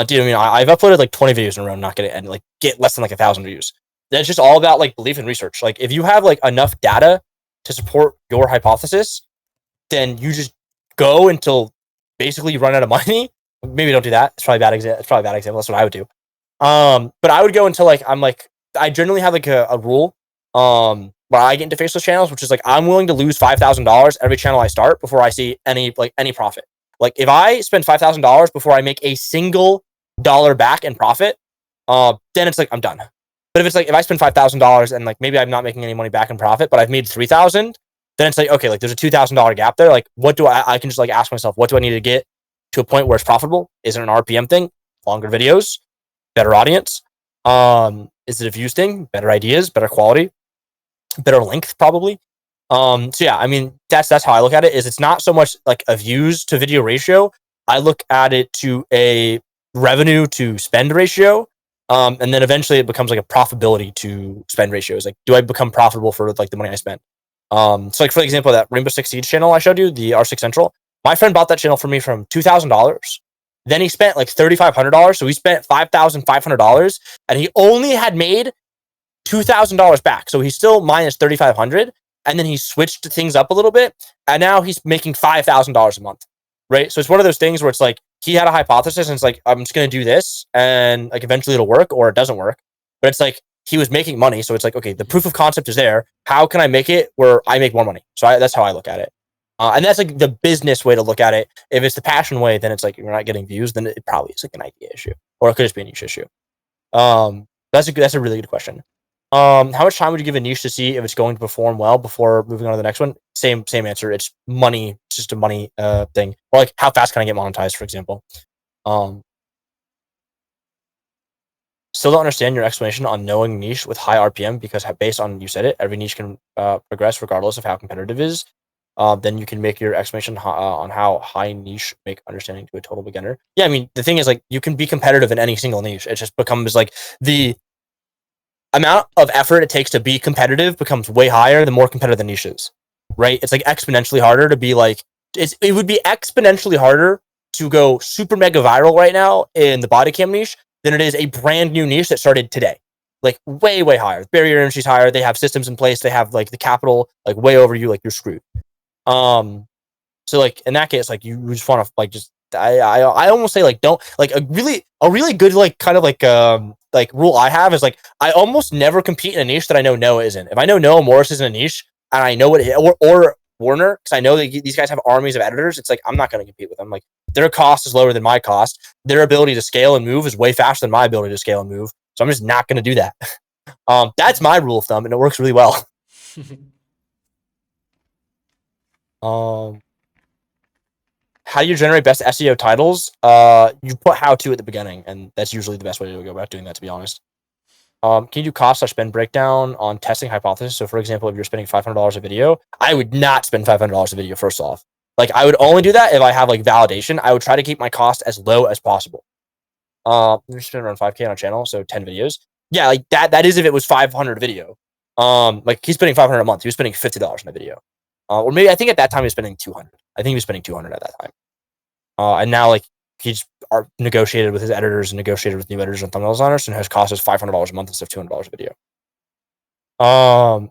Dude, I mean, I've uploaded like 20 videos in a row, not getting and like get less than like 1,000 views. That's just all about like belief and research. Like if you have like enough data to support your hypothesis, then you just go until basically you run out of money. Maybe don't do that. It's probably a bad example. It's probably a bad example. That's what I would do. But I would go until like I'm like I generally have like a rule. where I get into faceless channels, which is like I'm willing to lose $5,000 every channel I start before I see any profit. Like if I spend $5,000 before I make a single dollar back in profit, then it's like I'm done. But if it's like if I spend $5,000 and like maybe I'm not making any money back in profit, but I've made 3,000, then it's like okay, like there's a $2,000 gap there. Like what do I can just like ask myself, what do I need to get to a point where it's profitable? Is it an RPM thing? Longer videos, better audience. Is it a views thing? Better ideas, better quality, better length, probably. So yeah, I mean that's how I look at it. Is it's not so much like a views to video ratio. I look at it to a revenue to spend ratio. And then eventually it becomes like a profitability to spend ratio. Is like, do I become profitable for like the money I spent? So like for example, that Rainbow Six Siege channel I showed you, the R6 Central, my friend bought that channel for me from $2,000. Then he spent like $3,500. So he spent $5,500 and he only had made $2,000 back. So he's still minus 3,500. And then he switched things up a little bit. And now he's making $5,000 a month. Right. So it's one of those things where it's like he had a hypothesis and it's like, I'm just going to do this and like eventually it'll work or it doesn't work. But it's like he was making money. So it's like, okay, the proof of concept is there. How can I make it where I make more money? So that's how I look at it. And that's like the business way to look at it. If it's the passion way, then it's like you're not getting views, then it probably is like an idea issue or it could just be a niche issue. That's a really good question. How much time would you give a niche to see if it's going to perform well before moving on to the next one? Same answer. It's money. It's just a money thing. Or like how fast can I get monetized, for example? Um, Still don't understand your explanation on knowing niche with high RPM because based on you said it, every niche can progress regardless of how competitive it is. Then you can make your explanation on how high niche make understanding to a total beginner. Yeah, I mean the thing is like you can be competitive in any single niche. It just becomes like the amount of effort it takes to be competitive becomes way higher the more competitive the niche is, right? It's like exponentially harder to be like, it would be exponentially harder to go super mega viral right now in the body cam niche than it is a brand new niche that started today. Like way higher. Barrier entry's higher. They have systems in place. They have like the capital like way over you. Like you're screwed. Um, so like in that case, like you just want to like just I almost say like don't like a really good like kind of like rule I have is like I almost never compete in a niche that I know Noah isn't. If I know Noah Morris is in a niche and I know what or Warner because I know that these guys have armies of editors, it's like I'm not going to compete with them. Like their cost is lower than my cost. Their ability to scale and move is way faster than my ability to scale and move. So I'm just not going to do that. That's my rule of thumb, and it works really well. Um, how do you generate best SEO titles? You put how to at the beginning, and that's usually the best way to go about doing that, to be honest. Can you do cost/spend breakdown on testing hypothesis? So, for example, if you're spending $500 a video, I would not spend $500 a video. First off, like I would only do that if I have like validation. I would try to keep my cost as low as possible. We spend around 5K on a channel, so 10 videos. Yeah, like that. That is if it was 500 a video. Like he's spending 500 a month. He was spending $50 on a video. Or maybe I think at that time he was spending 200. I think he was spending 200 at that time. And now like he's negotiated with his editors and negotiated with new editors and thumbnail designers, and his cost is $500 a month instead of $200 a video.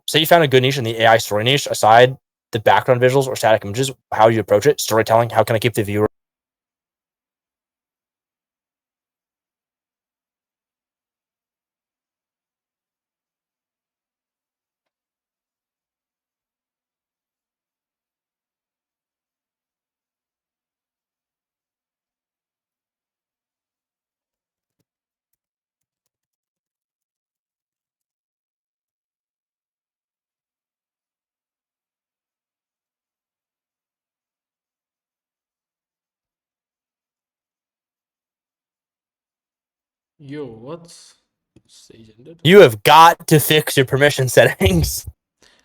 Say you found a good niche in the AI story niche aside the background visuals or static images. How do you approach it? Storytelling. How can I keep the viewer? Yo, what's stage ended? You have got to fix your permission settings.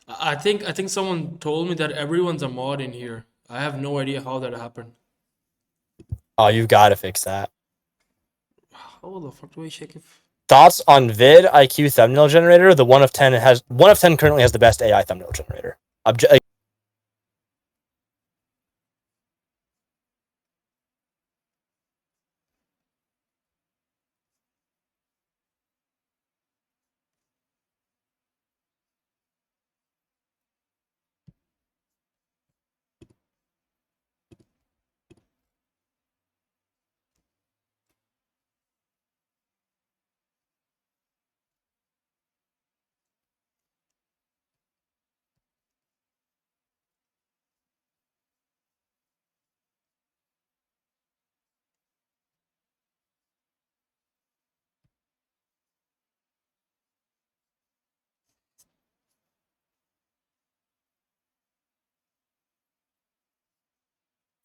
I think someone told me that everyone's a mod in here. I have no idea how that happened. Oh, you've got to fix that. How the fuck do I check if? Thoughts on vid IQ thumbnail generator? The 1 of 10 currently has the best AI thumbnail generator.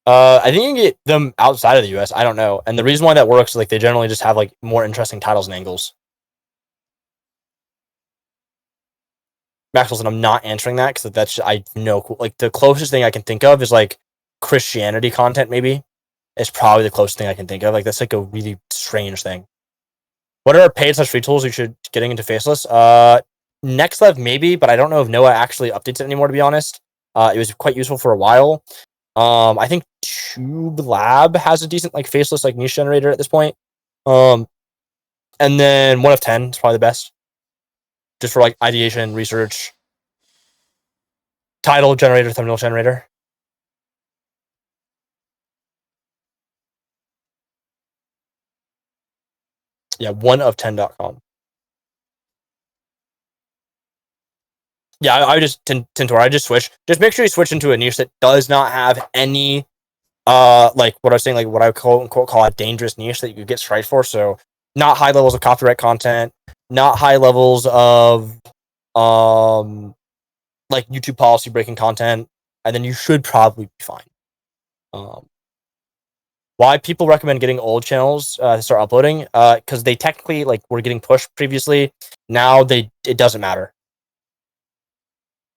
I think you can get them outside of the US. I don't know. And the reason why that works is like they generally just have like more interesting titles and angles. Maxwell's, and I'm not answering that because that's I know like the closest thing I can think of is like Christianity content. Maybe is probably the closest thing I can think of. Like that's like a really strange thing. What are paid / free tools you should getting into Faceless? Next Lev maybe, but I don't know if Noah actually updates it anymore. To be honest, it was quite useful for a while. I think Tube Lab has a decent like Faceless like niche generator at this point. Um, and then 1 of 10 is probably the best, just for like ideation, research, title generator, thumbnail generator. Yeah, 1of10.com. Yeah, I just Tintor. I just switch. Just make sure you switch into a niche that does not have any like what I was saying, like what I quote unquote call a dangerous niche that you could get striked for. So not high levels of copyright content, not high levels of like YouTube policy breaking content, and then you should probably be fine. Um, why people recommend getting old channels to start uploading? Because they technically like were getting pushed previously. Now it doesn't matter.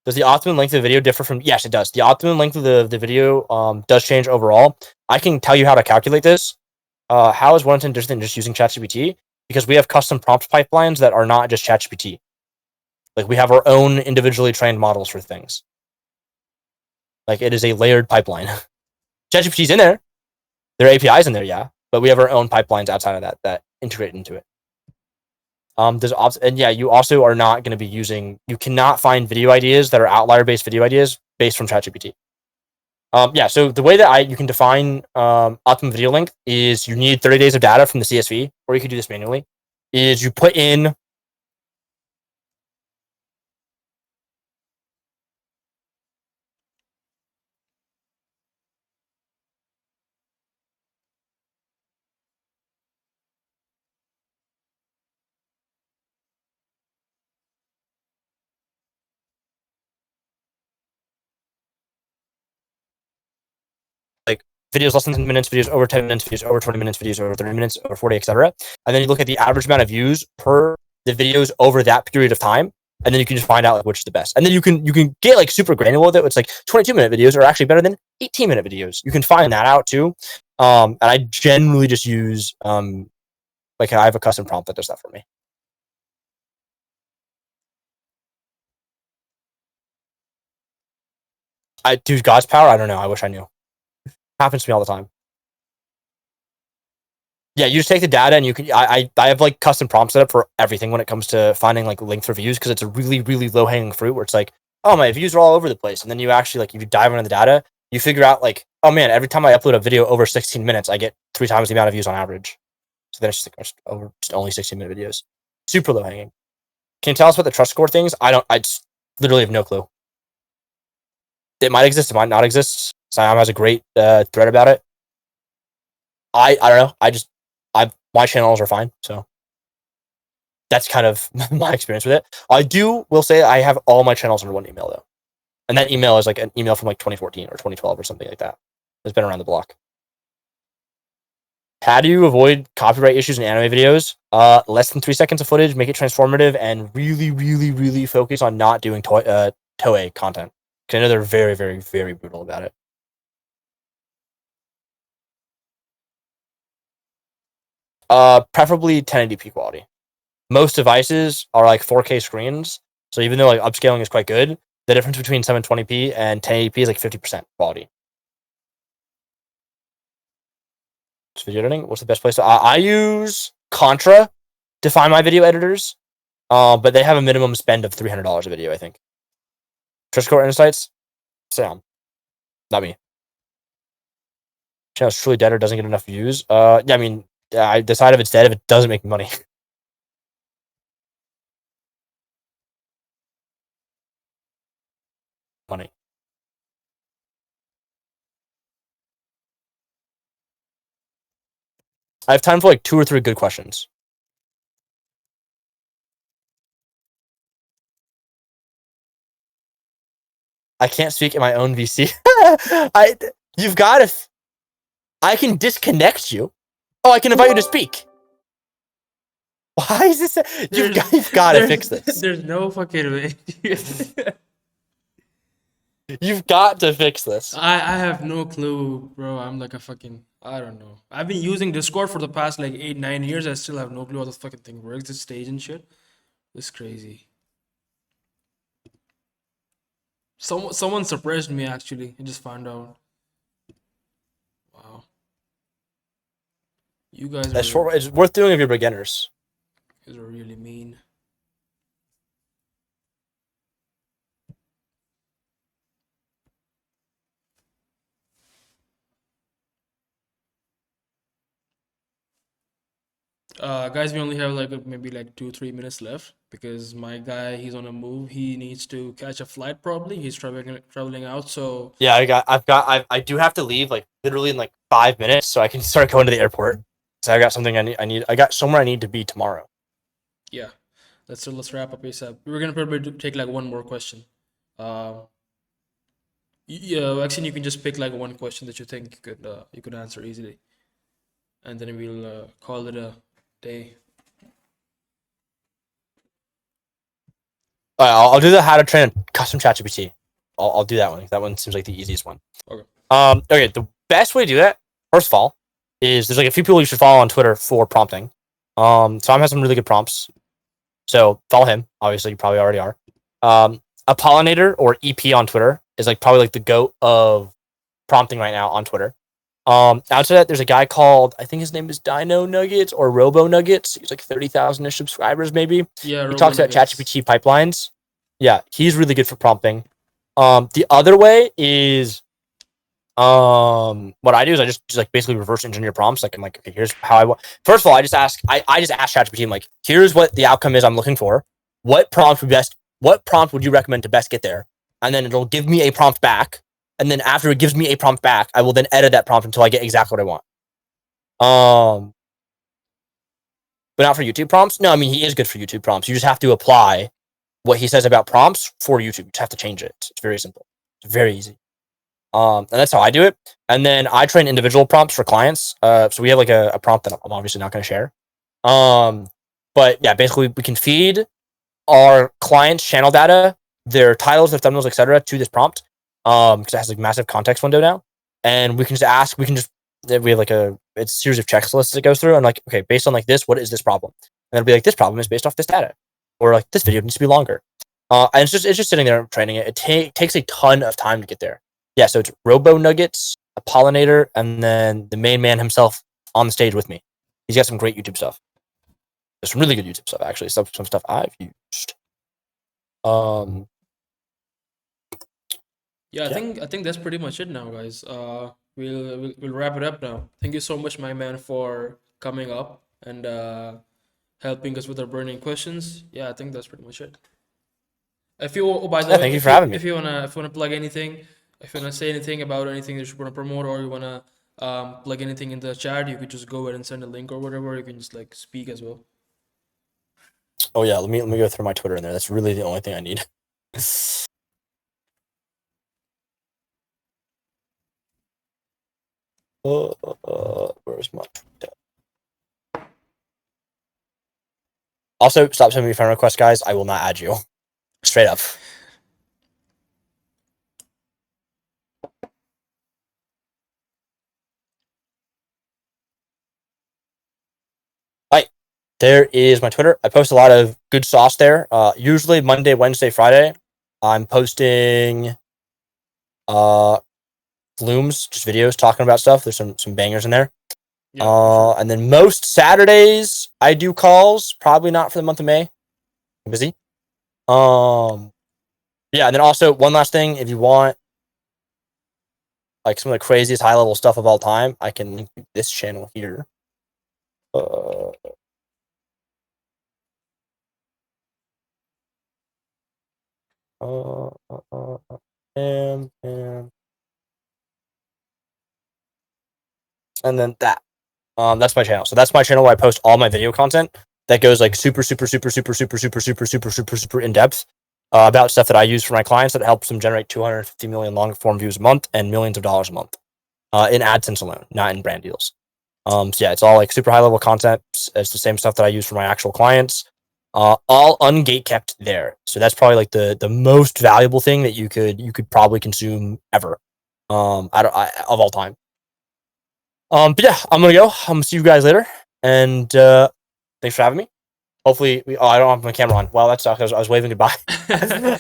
Does the optimum length of the video differ from? Yes, it does. The optimum length of the video does change overall. I can tell you how to calculate this. How is 110 different than just using ChatGPT? Because we have custom prompt pipelines that are not just ChatGPT. Like we have our own individually trained models for things. Like it is a layered pipeline. ChatGPT's in there. There are APIs in there, yeah, but we have our own pipelines outside of that integrate into it. And yeah, you also are not going to be using. You cannot find video ideas that are outlier based video ideas based from ChatGPT. Yeah, so the way that you can define optimum video length is you need 30 days of data from the CSV, or you could do this manually. Is you put in like videos less than 10 minutes, videos over 10 minutes, videos over 20 minutes, videos over 30 minutes, over 40, etc. And then you look at the average amount of views per the videos over that period of time, and then you can just find out like which is the best. And then you can get like super granular with it. It's like 22-minute videos are actually better than 18-minute videos. You can find that out too. And I generally just use like I have a custom prompt that does that for me. I do God's power. I don't know. I wish I knew. Happens to me all the time. Yeah, you just take the data and you can. I have like custom prompts set up for everything when it comes to finding like length for views because it's a really low hanging fruit where it's like, oh, my views are all over the place, and then you actually like if you dive into the data, you figure out like, oh man, every time I upload a video over 16 minutes, I get 3 times the amount of views on average. So then it's just like just only 16-minute videos. Super low hanging. Can you tell us what the trust score things? I don't. I just literally have no clue. It might exist. It might not exist. Siam has a great thread about it. I don't know. My channels are fine, so that's kind of my experience with it. Will say I have all my channels under one email though, and that email is like an email from like 2014 or 2012 or something like that. It's been around the block. How do you avoid copyright issues in anime videos? Less than 3 seconds of footage, make it transformative, and really focus on not doing Toei content. Because I know they're very brutal about it. Preferably 1080p quality. Most devices are like 4K screens, so even though like upscaling is quite good, the difference between 720p and 1080p is like 50% quality. It's video editing. What's the best place? I use Contra to find my video editors, but they have a minimum spend of $300 a video. I think. Triscore Insights, Sam, not me. Channel's truly dead or doesn't get enough views. Yeah, I mean, I decide if it's dead if it doesn't make money. Money. I have time for like 2 or 3 good questions. I can't speak in my own VC. You've got to I can disconnect you. Oh, I can invite you to speak. Why is this? There's You've got to fix this. there's no fucking way. You've got to fix this. I have no clue, bro. I'm like a fucking I don't know. I've been using Discord for the past like 8 9 years. I still have no clue how this fucking thing works. This stage and shit. It's crazy. Someone surprised me actually. I just found out. Wow. You guys That's were short. It's worth doing if you're beginners. really mean. Guys, we only have like maybe like 2 3 minutes left because my guy he's on a move. He needs to catch a flight probably. He's traveling out. So Yeah, I do have to leave like literally in like 5 minutes so I can start going to the airport. So I got something I got somewhere I need to be tomorrow. yeah, let's wrap up ASAP. We're gonna probably take like one more question. Um, yeah, actually, you can just pick like one question that you think you could answer easily, and then we'll call it a day. I'll do the how to train a custom ChatGPT. I'll do that one. That one seems like the easiest one. Okay. Okay. The best way to do that, first of all, is there's like a few people you should follow on Twitter for prompting. Tom has some really good prompts, so follow him. Obviously, you probably already are. Apollinator or EP on Twitter is like probably like the goat of prompting right now on Twitter. Outside that, there's a guy called I think his name is Dino Nuggets or Robo Nuggets. He's like 30,000-ish subscribers, maybe. Yeah, He Robo talks about Nuggets. ChatGPT pipelines. Yeah, he's really good for prompting. The other way is what I do is I just like basically reverse engineer prompts. Like I'm like, okay, here's how I want. First of all, I just ask ChatGPT. I'm like, here's what the outcome is I'm looking for. What prompt would you recommend to best get there? And then it'll give me a prompt back. And then after it gives me a prompt back, I will then edit that prompt until I get exactly what I want. But not for YouTube prompts. No, I mean he is good for YouTube prompts. You just have to apply what he says about prompts for YouTube. You just have to change it. It's very simple. It's very easy. And that's how I do it. And then I train individual prompts for clients. So we have like a prompt that I'm obviously not going to share. But yeah, basically we can feed our clients' channel data, their titles, their thumbnails, etc., to this prompt. Because it has like massive context window now, and we can have like it's a series of checklists it goes through, and like okay, based on like this, what is this problem? And it'll be like this problem is based off this data, or like this video needs to be longer. And it's just sitting there training it. It takes a ton of time to get there. Yeah, so it's Robo Nuggets, Apollinator, and then the main man himself on the stage with me. He's got some great YouTube stuff. There's some really good YouTube stuff actually. Some stuff I've used. Yeah, Yeah. I think that's pretty much it now, guys. We'll wrap it up now. Thank you so much, my man, for coming up and helping us with our burning questions. Yeah, I think that's pretty much it. If you oh, by the Yeah, way, thank you for having me. if you wanna plug anything, if you wanna say anything about anything that you wanna promote or you wanna plug anything in the chat, you could just go ahead and send a link or whatever. You can just like speak as well. Oh yeah, let me go through my Twitter in there. That's really the only thing I need. Where's my Twitter? Also, stop sending me friend requests, guys. I will not add you. Straight up. Right. There is my Twitter. I post a lot of good sauce there. Usually Monday, Wednesday, Friday. I'm posting glooms, just videos talking about stuff. There's some bangers in there. Yeah, for sure. And then most Saturdays I do calls. Probably not for the month of May. I'm busy. Yeah, and then also one last thing, if you want like some of the craziest high level stuff of all time, I can link you this channel here. And then that. That's my channel. So that's my channel where I post all my video content that goes like super in depth about stuff that I use for my clients that helps them generate 250 million long form views a month and millions of dollars a month. in AdSense alone, not in brand deals. So yeah, it's all like super high level content. It's the same stuff that I use for my actual clients. All ungate kept there. So that's probably like the most valuable thing that you could probably consume ever. Of all time. But yeah, I'm gonna go. I'm gonna see you guys later, and thanks for having me. Hopefully, I don't have my camera on. Wow, that sucks. I was waving goodbye.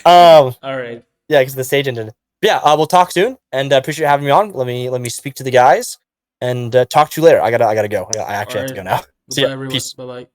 All right. Yeah, because the stage ended. But yeah, we'll talk soon, and appreciate you having me on. Let me speak to the guys, and talk to you later. I gotta go. I All actually have to right. go now. See ya. Goodbye, everyone. Peace. Bye bye.